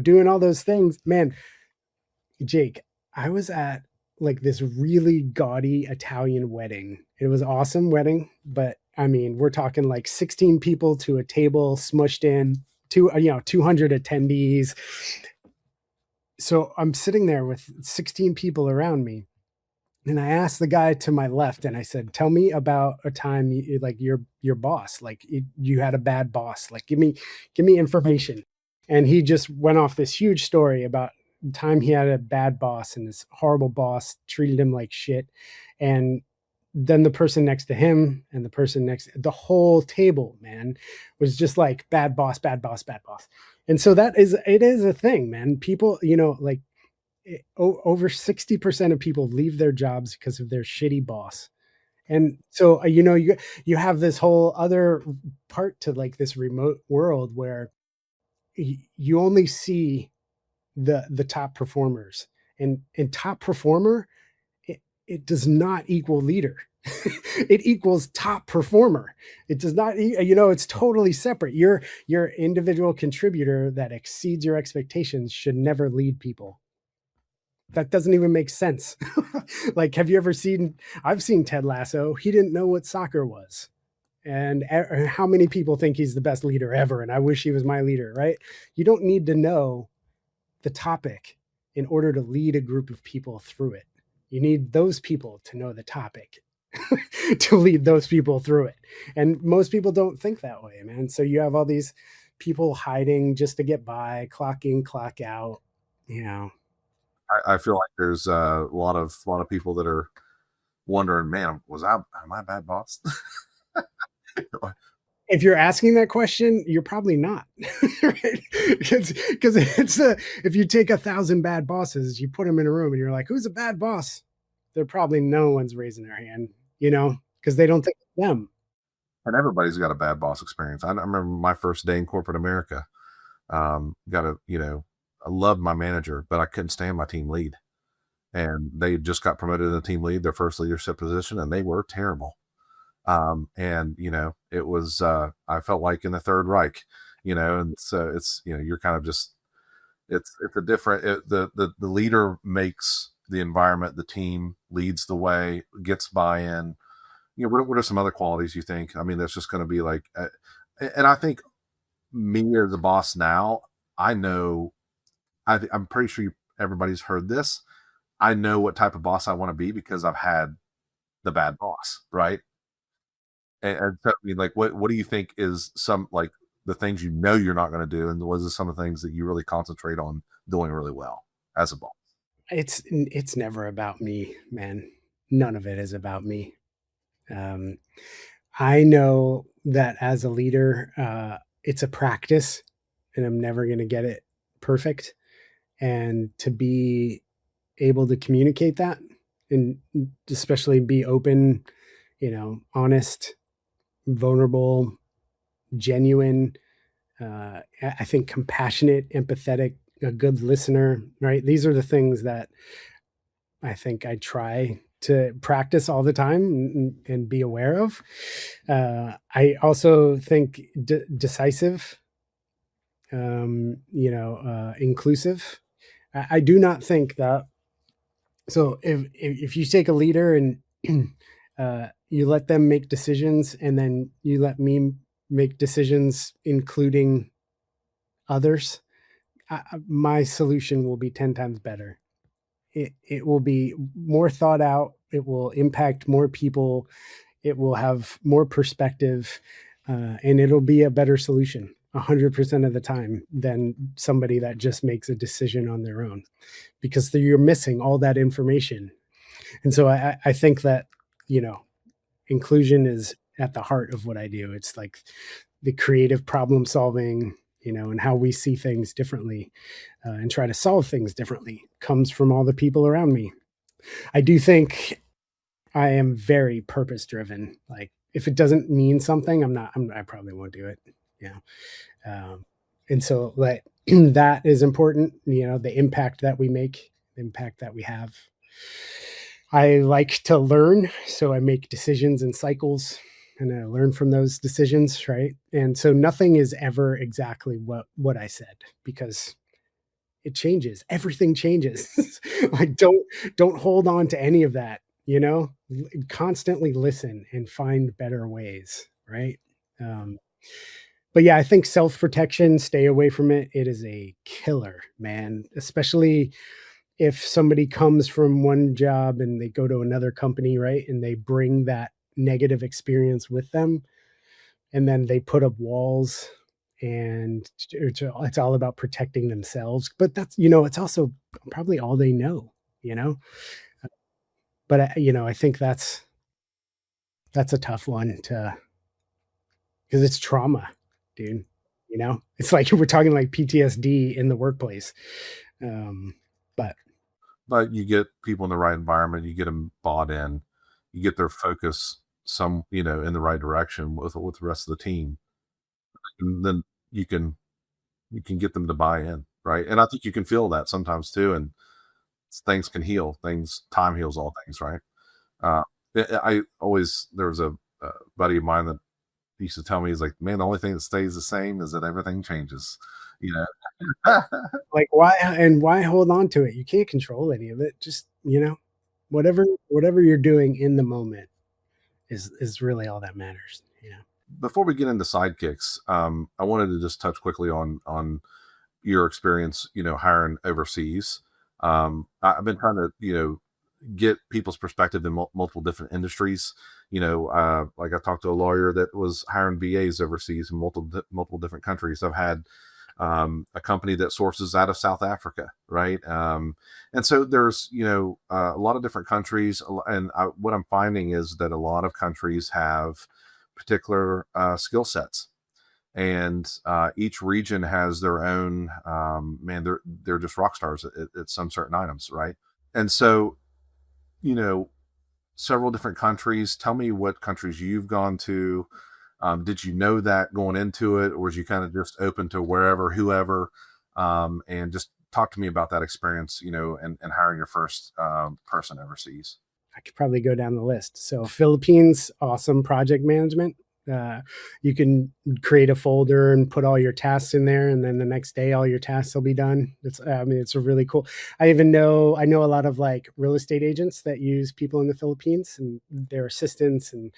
doing all those things. Man, Jake, I was at like this really gaudy Italian wedding. It was an awesome wedding, but I mean, we're talking like 16 people to a table smushed in, 200 attendees. So I'm sitting there with 16 people around me. And I asked the guy to my left, and I said, "Tell me about a time like your boss, like you had a bad boss. Like give me information." And he just went off this huge story about the time he had a bad boss, and this horrible boss treated him like shit. And then the person next to him and the person the whole table, man, was just like bad boss, bad boss, bad boss. And so it is a thing, man. People, like over 60% of people leave their jobs because of their shitty boss. And so, you have this whole other part to like this remote world where you only see the top performers, and top performer, it does not equal leader. It equals top performer. It does not, it's totally separate. Your individual contributor that exceeds your expectations should never lead people. That doesn't even make sense. Like, have you ever seen? I've seen Ted Lasso. He didn't know what soccer was. And how many people think he's the best leader ever? And I wish he was my leader, right? You don't need to know the topic in order to lead a group of people through it. You need those people to know the topic to lead those people through it. And most people don't think that way, man. So you have all these people hiding just to get by, clock in, clock out, you know. I feel like there's a lot of people that are wondering, man, am I a bad boss? If you're asking that question, you're probably not, right? Because if you take 1,000 bad bosses, you put them in a room and you're like, who's a bad boss? They're probably no one's raising their hand, because they don't think it's them. And everybody's got a bad boss experience. I remember my first day in corporate America. I loved my manager, but I couldn't stand my team lead. And they just got promoted to the team lead, their first leadership position, and they were terrible. It was, I felt like in the Third Reich, and so it's, you're kind of just, it's a different, the leader makes the environment, the team leads the way, gets buy-in. What are some other qualities you think? I mean, there's just going to be like, and I think me as a boss now, I know, I'm pretty sure everybody's heard this. I know what type of boss I want to be because I've had the bad boss, right? And so, I mean, like, what do you think is some, like, the things you're not going to do, and what are some of the things that you really concentrate on doing really well as a boss? It's never about me, man. None of it is about me. I know that as a leader, it's a practice, and I'm never going to get it perfect. And to be able to communicate that, and especially be open, honest, vulnerable, genuine, I think compassionate, empathetic, a good listener, right? These are the things that I think I try to practice all the time and be aware of. I also think decisive, inclusive. I do not think that. So if you take a leader and you let them make decisions, and then you let me make decisions, including others, my solution will be 10 times better. It will be more thought out. It will impact more people. It will have more perspective, and it'll be a better solution 100% of the time than somebody that just makes a decision on their own, because you're missing all that information. And so I think that, inclusion is at the heart of what I do. It's like the creative problem solving, and how we see things differently, and try to solve things differently comes from all the people around me. I do think I am very purpose driven. Like, if it doesn't mean something, I probably won't do it. Yeah. And so that is important, the impact that we make, the impact that we have. I like to learn, so I make decisions in cycles, and I learn from those decisions, right? And so nothing is ever exactly what I said, because it changes. Everything changes. Like, don't hold on to any of that, constantly listen and find better ways, right? But yeah, I think self-protection, stay away from it. It is a killer, man, especially if somebody comes from one job and they go to another company, right? And they bring that negative experience with them, and then they put up walls, and it's all about protecting themselves. But that's, it's also probably all they know, you know? But I think that's a tough one to, because it's trauma, dude. It's like we're talking like PTSD in the workplace. But you get people in the right environment, you get them bought in, you get their focus in the right direction with the rest of the team, and then you can get them to buy in, right? And I think you can feel that sometimes too, and things can heal. Time heals all things, right? There was a buddy of mine that used to tell me, he's like, man, the only thing that stays the same is that everything changes. you know. Like, why hold on to it? You can't control any of it. Just, whatever you're doing in the moment is really all that matters. Yeah. Before we get into sidekicks, I wanted to just touch quickly on your experience, hiring overseas. I've been trying to, get people's perspective in multiple different industries. Like I talked to a lawyer that was hiring VAs overseas in multiple different countries. I've had a company that sources out of South Africa, right? And so there's a lot of different countries, and what I'm finding is that a lot of countries have particular skill sets, and each region has their own. Man, they're just rock stars at some certain items, right? And so you know several different countries. Tell me what countries you've gone to. Did you know that going into it, or was you kind of just open to wherever, whoever? And just talk to me about that experience, and hiring your first person overseas. I could probably go down the list. So Philippines, awesome project management. Uh, you can create a folder and put all your tasks in there, and then the next day all your tasks will be done. It's a really cool. I know a lot of like real estate agents that use people in the Philippines and their assistants, and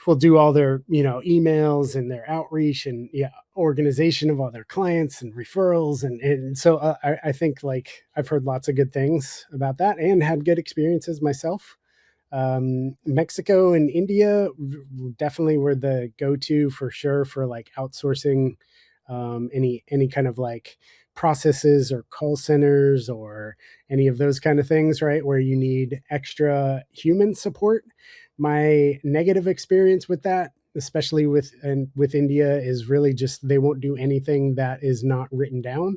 will do all their emails and their outreach and organization of all their clients and referrals, and so I think like I've heard lots of good things about that and had good experiences myself. Mexico and India definitely were the go-to for sure for like outsourcing any kind of like processes or call centers or any of those kind of things, right? Where you need extra human support. My negative experience with that, especially with India, is really just they won't do anything that is not written down,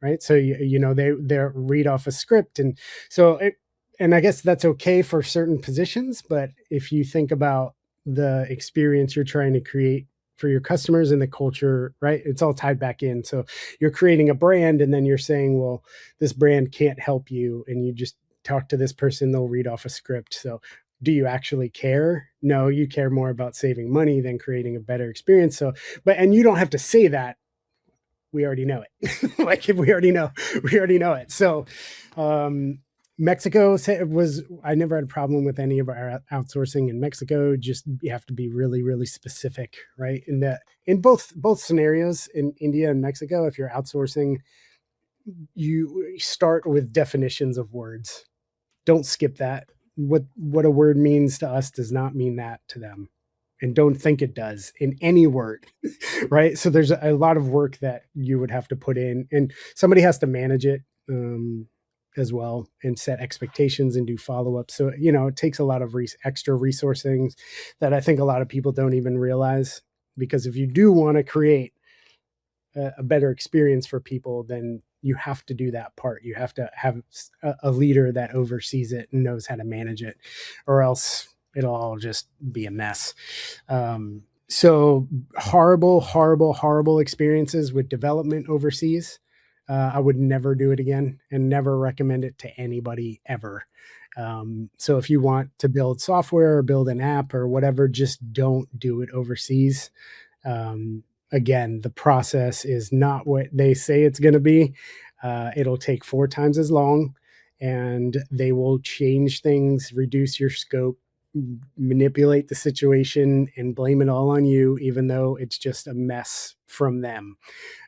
right? So they read off a script, and so it, and I guess that's okay for certain positions, but if you think about the experience you're trying to create for your customers and the culture, right? It's all tied back in. So you're creating a brand, and then you're saying, well, this brand can't help you, and you just talk to this person, they'll read off a script. So do you actually care? No, you care more about saving money than creating a better experience. So, and you don't have to say that, we already know it. Like if we already know it. So, Mexico was, I never had a problem with any of our outsourcing in Mexico. Just you have to be really, really specific, right? In both scenarios in India and Mexico, if you're outsourcing, you start with definitions of words. Don't skip that. What a word means to us does not mean that to them, and don't think it does in any word. Right? So there's a lot of work that you would have to put in, and somebody has to manage it as well, and set expectations and do follow-up. So it takes a lot of extra resourcing that I think a lot of people don't even realize, because if you do want to create a better experience for people, then you have to do that part. You have to have a leader that oversees it and knows how to manage it, or else it'll all just be a mess. So horrible experiences with development overseas. I would never do it again, and never recommend it to anybody ever. So if you want to build software or build an app or whatever, just don't do it overseas. Again, the process is not what they say it's going to be. It'll take 4 times as long, and they will change things, reduce your scope, manipulate the situation, and blame it all on you, even though it's just a mess from them.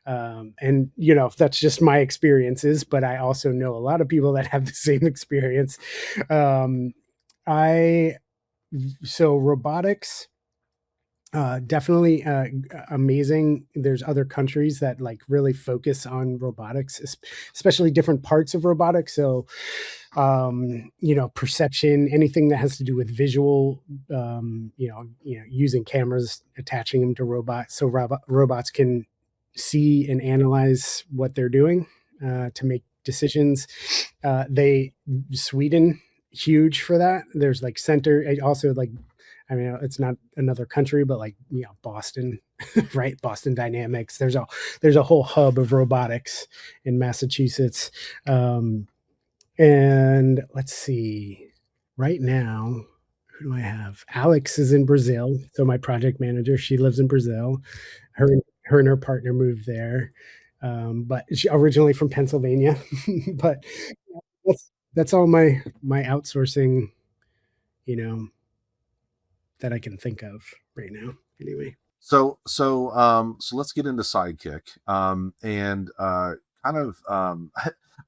And that's just my experiences, but I also know a lot of people that have the same experience. I So robotics, definitely amazing. There's other countries that like really focus on robotics, especially different parts of robotics. So, perception, anything that has to do with visual, using cameras, attaching them to robots, so robots can see and analyze what they're doing to make decisions. They Sweden, huge for that. There's like center, also like, I mean, it's not another country, but like, Boston, right? Boston Dynamics. There's a whole hub of robotics in Massachusetts. And let's see, right now, who do I have? Alex is in Brazil. So my project manager, she lives in Brazil. Her her and her partner moved there. But she originally from Pennsylvania. But that's all my outsourcing, you know, that I can think of right now. Anyway. So let's get into Sidekick. And kind of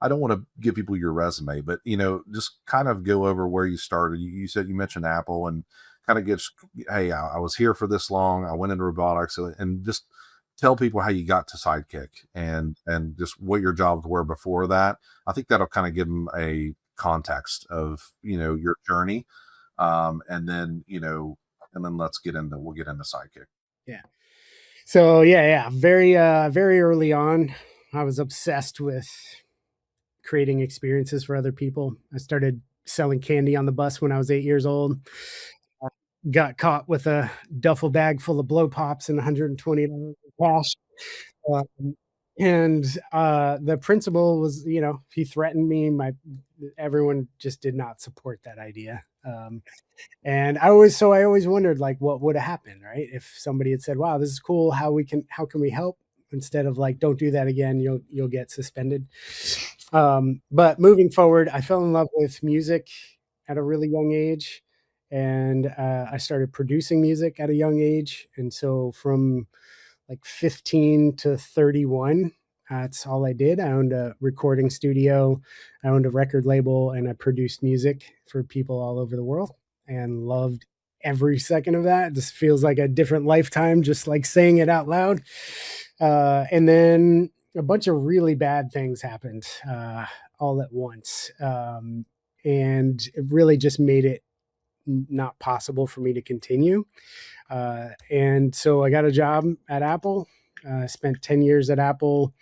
I don't want to give people your resume, but just kind of go over where you started. You said you mentioned Apple and kind of gets, hey, I was here for this long. I went into robotics, and just tell people how you got to Sidekick and just what your jobs were before that. I think that'll kind of give them a context of your journey, and then we'll get into Sidekick. Yeah. So yeah. Very early on, I was obsessed with creating experiences for other people. I started selling candy on the bus when I was 8 years old. Got caught with a duffel bag full of blow pops and $120 cash. Um, and the principal was, he threatened me. Everyone just did not support that idea. And I always wondered, like, what would have happened, right? If somebody had said, "Wow, this is cool. How can we help?" Instead of like, "Don't do that again. You'll get suspended." But moving forward, I fell in love with music at a really young age, and I started producing music at a young age. And so from like 15 to 31, that's all I did. I owned a recording studio, I owned a record label, and I produced music for people all over the world and loved every second of that. It just feels like a different lifetime, just like saying it out loud. And then a bunch of really bad things happened all at once. And it really just made it not possible for me to continue. And so I got a job at Apple. Spent 10 years at Apple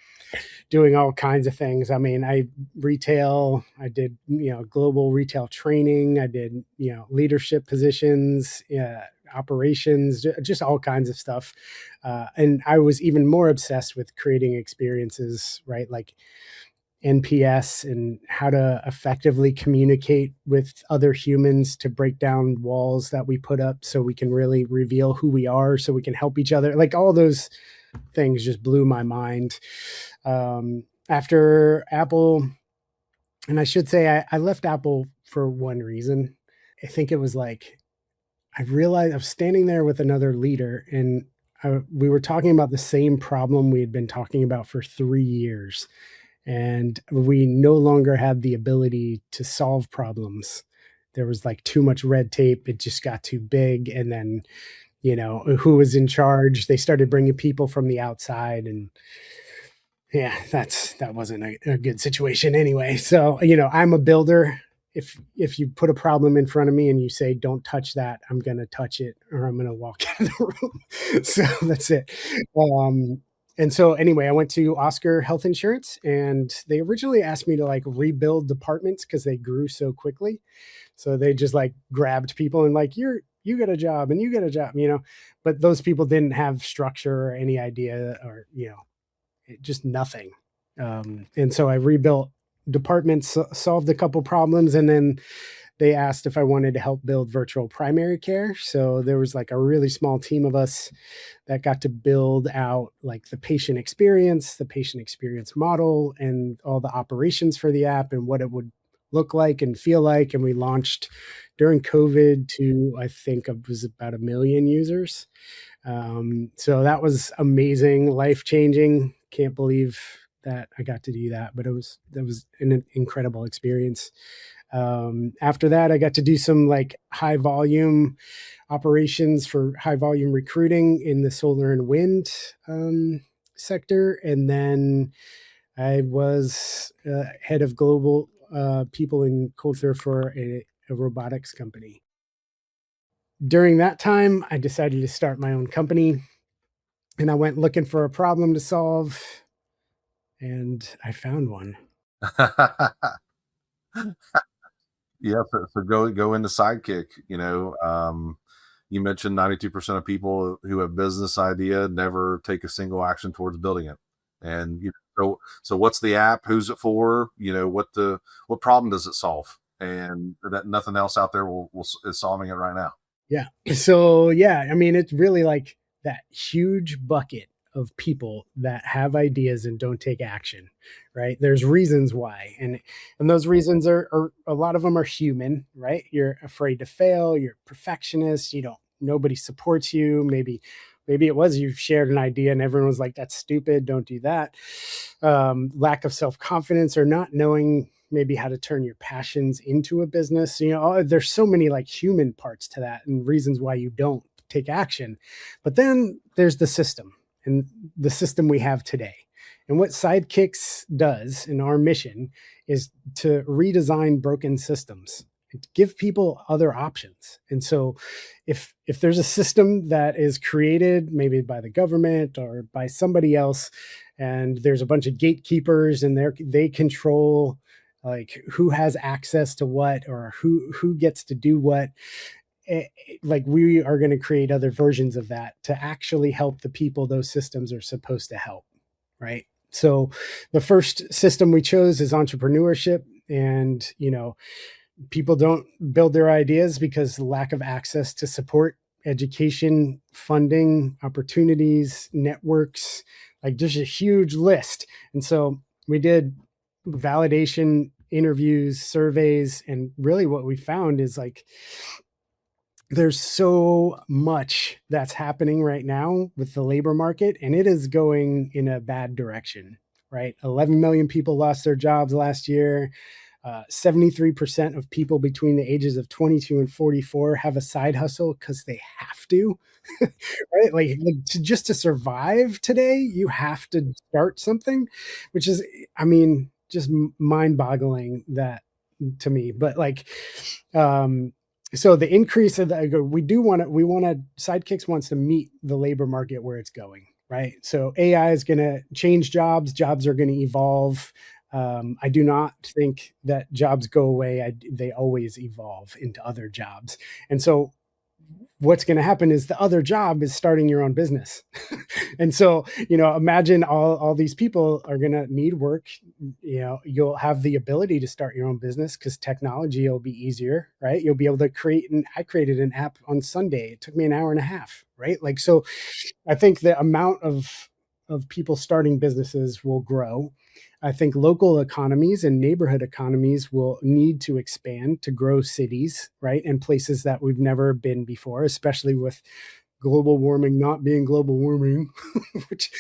doing all kinds of things. I mean, I did, global retail training. I did, leadership positions, operations, just all kinds of stuff. And I was even more obsessed with creating experiences, right? Like NPS and how to effectively communicate with other humans to break down walls that we put up so we can really reveal who we are, so we can help each other. Like all those things just blew my mind. After Apple, and I should say I left Apple for one reason. I think it was like, I realized I was standing there with another leader, and we were talking about the same problem we had been talking about for 3 years. And we no longer had the ability to solve problems. There was like too much red tape. It just got too big. And then, who was in charge? They started bringing people from the outside, and yeah, that wasn't a good situation anyway. So, I'm a builder. If you put a problem in front of me and you say, "Don't touch that," I'm going to touch it, or I'm going to walk out of the room. So that's it. And so anyway, I went to Oscar Health Insurance, and they originally asked me to like rebuild departments because they grew so quickly. So they just like grabbed people and like, you get a job and you get a job, but those people didn't have structure or any idea, or, just nothing. And so I rebuilt departments, solved a couple problems, and then they asked if I wanted to help build virtual primary care. So there was like a really small team of us that got to build out like the patient experience model, and all the operations for the app and what it would look like and feel like. And we launched during COVID to, I think it was about 1 million users. So that was amazing, life-changing. Can't believe that I got to do that, but that was an incredible experience. After that, I got to do some like high volume operations for high volume recruiting in the solar and wind sector. And then I was head of global people and culture for a robotics company. During that time, I decided to start my own company, and I went looking for a problem to solve, and I found one. Yeah, so go into Sidekick. You mentioned 92% of people who have business idea never take a single action towards building it. And so what's the app? Who's it for? What problem does it solve? And that nothing else out there is solving it right now. Yeah. So yeah, I mean, it's really like that huge bucket of people that have ideas and don't take action, right? There's reasons why. And those reasons are a lot of them are human, right? You're afraid to fail, you're a perfectionist, you don't nobody supports you. Maybe it was you shared an idea and everyone was like, that's stupid, don't do that. Lack of self-confidence or not knowing maybe how to turn your passions into a business. There's so many like human parts to that and reasons why you don't take action. But then there's the system and the system we have today. And what Sidekicks does in our mission is to redesign broken systems and give people other options. And so if there's a system that is created maybe by the government or by somebody else, and there's a bunch of gatekeepers and they control like who has access to what or who gets to do what, like we are going to create other versions of that to actually help the people those systems are supposed to help, right? So the first system we chose is entrepreneurship. And people don't build their ideas because lack of access to support, education, funding, opportunities, networks, like just a huge list. And so we did validation interviews, surveys, and really what we found is like there's so much that's happening right now with the labor market, and it is going in a bad direction, right? 11 million people lost their jobs last year. 73% of people between the ages of 22 and 44 have a side hustle because they have to, right? Just to survive today, you have to start something, which is, I mean, just mind boggling that to me. But so the increase of Sidekicks wants to meet the labor market where it's going, right? So AI is going to change jobs are going to evolve. I do not think that jobs go away. They always evolve into other jobs. And so what's going to happen is the other job is starting your own business. And so, imagine all these people are going to need work. You'll have the ability to start your own business because technology will be easier, right? You'll be able to I created an app on Sunday. It took me an hour and a half, right? So I think the amount of people starting businesses will grow. I think local economies and neighborhood economies will need to expand to grow cities, right? And places that we've never been before, especially with global warming not being global warming, which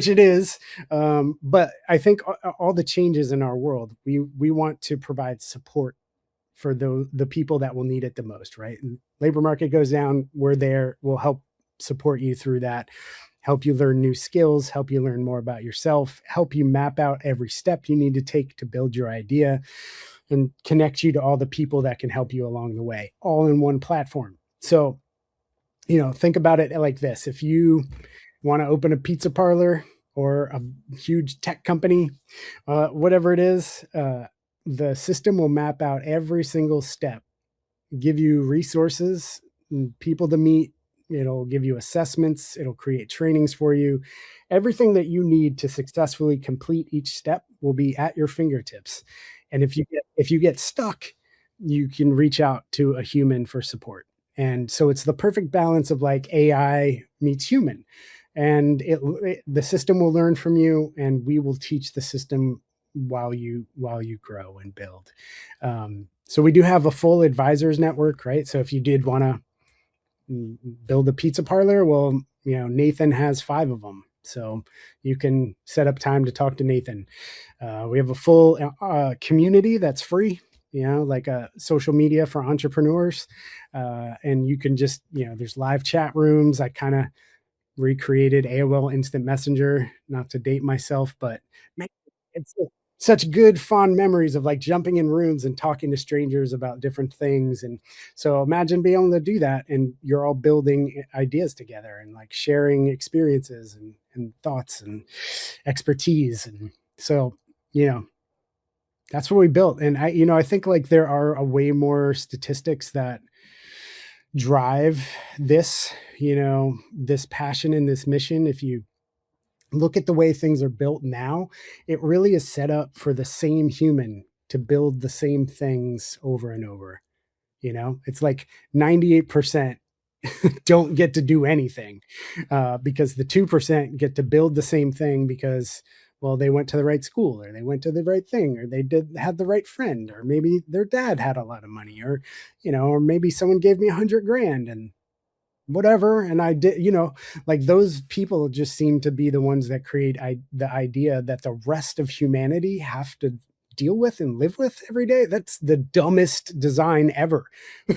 it is. But I think all the changes in our world, we want to provide support for the people that will need it the most, right? And labor market goes down, we're there, we'll help support you through that, help you learn new skills, help you learn more about yourself, help you map out every step you need to take to build your idea, and connect you to all the people that can help you along the way, all in one platform. So, think about it like this. If you want to open a pizza parlor or a huge tech company, whatever it is, the system will map out every single step, give you resources, people to meet. It'll give you assessments. It'll create trainings for you. Everything that you need to successfully complete each step will be at your fingertips. And if you get stuck, you can reach out to a human for support. And so it's the perfect balance of like AI meets human. And the system will learn from you, and we will teach the system while you grow and build. So we do have a full advisors network, right? So if you did want to build a pizza parlor, well, Nathan has 5 of them, so you can set up time to talk to Nathan. We have a full community that's free, like a social media for entrepreneurs, and you can just, there's live chat rooms. I kind of recreated AOL Instant Messenger, not to date myself, but man, it's such good fond memories of like jumping in rooms and talking to strangers about different things. And so imagine being able to do that, and you're all building ideas together and like sharing experiences and thoughts and expertise. And so, that's what we built. And I think like there are a way more statistics that drive this, this passion and this mission. If you look at the way things are built now, it really is set up for the same human to build the same things over and over. It's like 98% don't get to do anything, because the 2% get to build the same thing because, well, they went to the right school, or they went to the right thing, or they had the right friend, or maybe their dad had a lot of money, or, or maybe someone gave me 100 grand and whatever. And I did, like those people just seem to be the ones that create the idea that the rest of humanity have to deal with and live with every day. That's the dumbest design ever.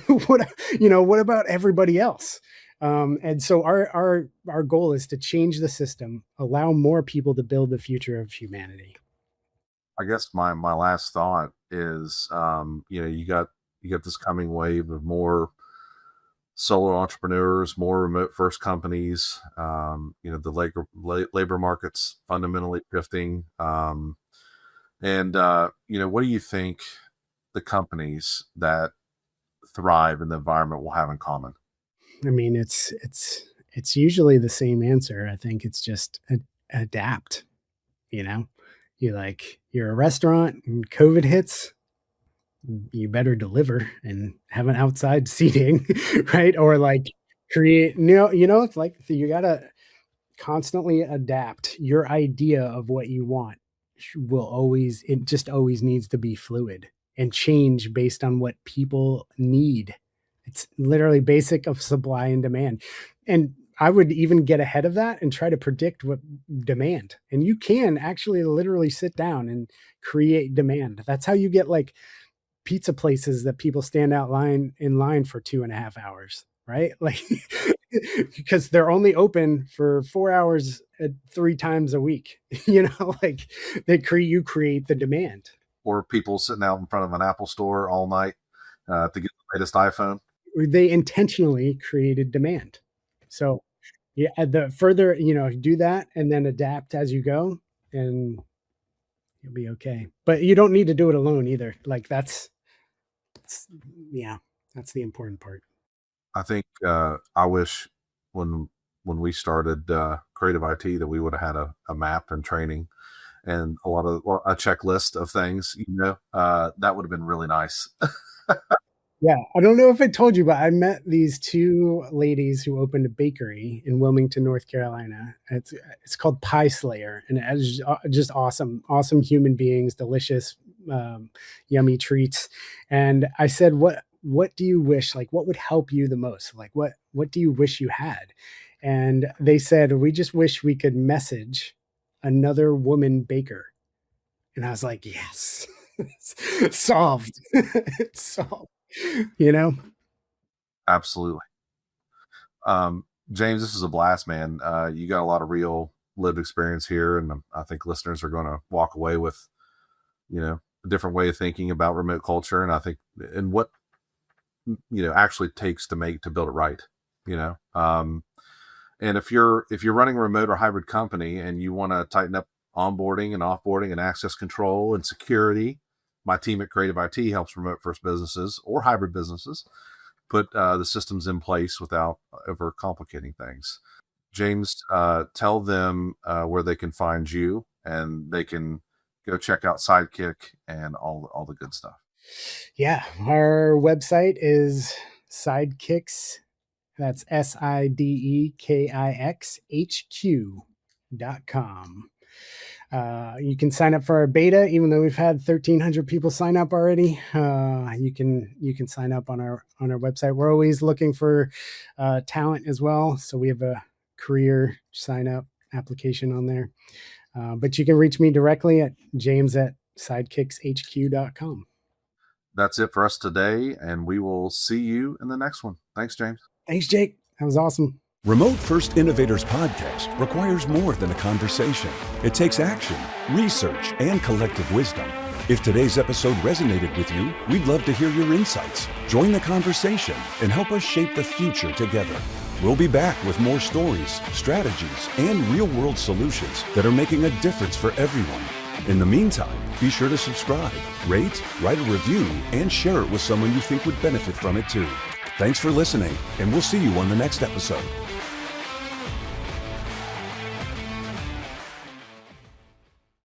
What about everybody else? And so our goal is to change the system, allow more people to build the future of humanity. I guess my last thought is, you got this coming wave of more solo entrepreneurs, more remote first companies. The labor market's fundamentally shifting. What do you think the companies that thrive in the environment will have in common? I mean, it's usually the same answer. I think it's just adapt. You're a restaurant and COVID hits, you better deliver and have an outside seating, right? Or like create, it's like you gotta constantly adapt. Your idea of what you want it just always needs to be fluid and change based on what people need. It's literally basic of supply and demand. And I would even get ahead of that and try to predict what demand. And you can actually literally sit down and create demand. That's how you get like pizza places that people stand in line for 2.5 hours, right? Like, because they're only open for 4 hours 3 times a week, like you create the demand. Or people sitting out in front of an Apple store all night to get the latest iPhone. They intentionally created demand. So yeah, the further, do that and then adapt as you go, and you'll be okay. But you don't need to do it alone either. Like that's the important part. I think I wish when we started Creative IT that we would have had a map and training and a checklist of things, that would have been really nice. Yeah. I don't know if I told you, but I met these two ladies who opened a bakery in Wilmington, North Carolina. It's called Pie Slayer, and it's just awesome human beings, delicious, yummy treats. And I said, what do you wish, like, what would help you the most? Like, what do you wish you had? And they said, we just wish we could message another woman baker. And I was like, yes, solved. It's solved, Absolutely. James, this is a blast, man. You got a lot of real lived experience here, and I think listeners are going to walk away with, a different way of thinking about remote culture, and I think and what actually takes to build it right. And if you're running a remote or hybrid company and you want to tighten up onboarding and offboarding and access control and security, my team at Creative IT helps remote first businesses or hybrid businesses put the systems in place without over complicating things. James, tell them where they can find you, and they can go check out Sidekick and all the good stuff. Yeah, our website is Sidekicks. That's SIDEKIXHQ.com. You can sign up for our beta, even though we've had 1,300 people sign up already. You can sign up on our website. We're always looking for talent as well, so we have a career sign up application on there. But you can reach me directly at james@sidekickshq.com. That's it for us today, and we will see you in the next one. Thanks, James. Thanks, Jake. That was awesome. Remote First Innovators podcast requires more than a conversation. It takes action, research, and collective wisdom. If today's episode resonated with you, we'd love to hear your insights. Join the conversation and help us shape the future together. We'll be back with more stories, strategies, and real-world solutions that are making a difference for everyone. In the meantime, be sure to subscribe, rate, write a review, and share it with someone you think would benefit from it too. Thanks for listening, and we'll see you on the next episode.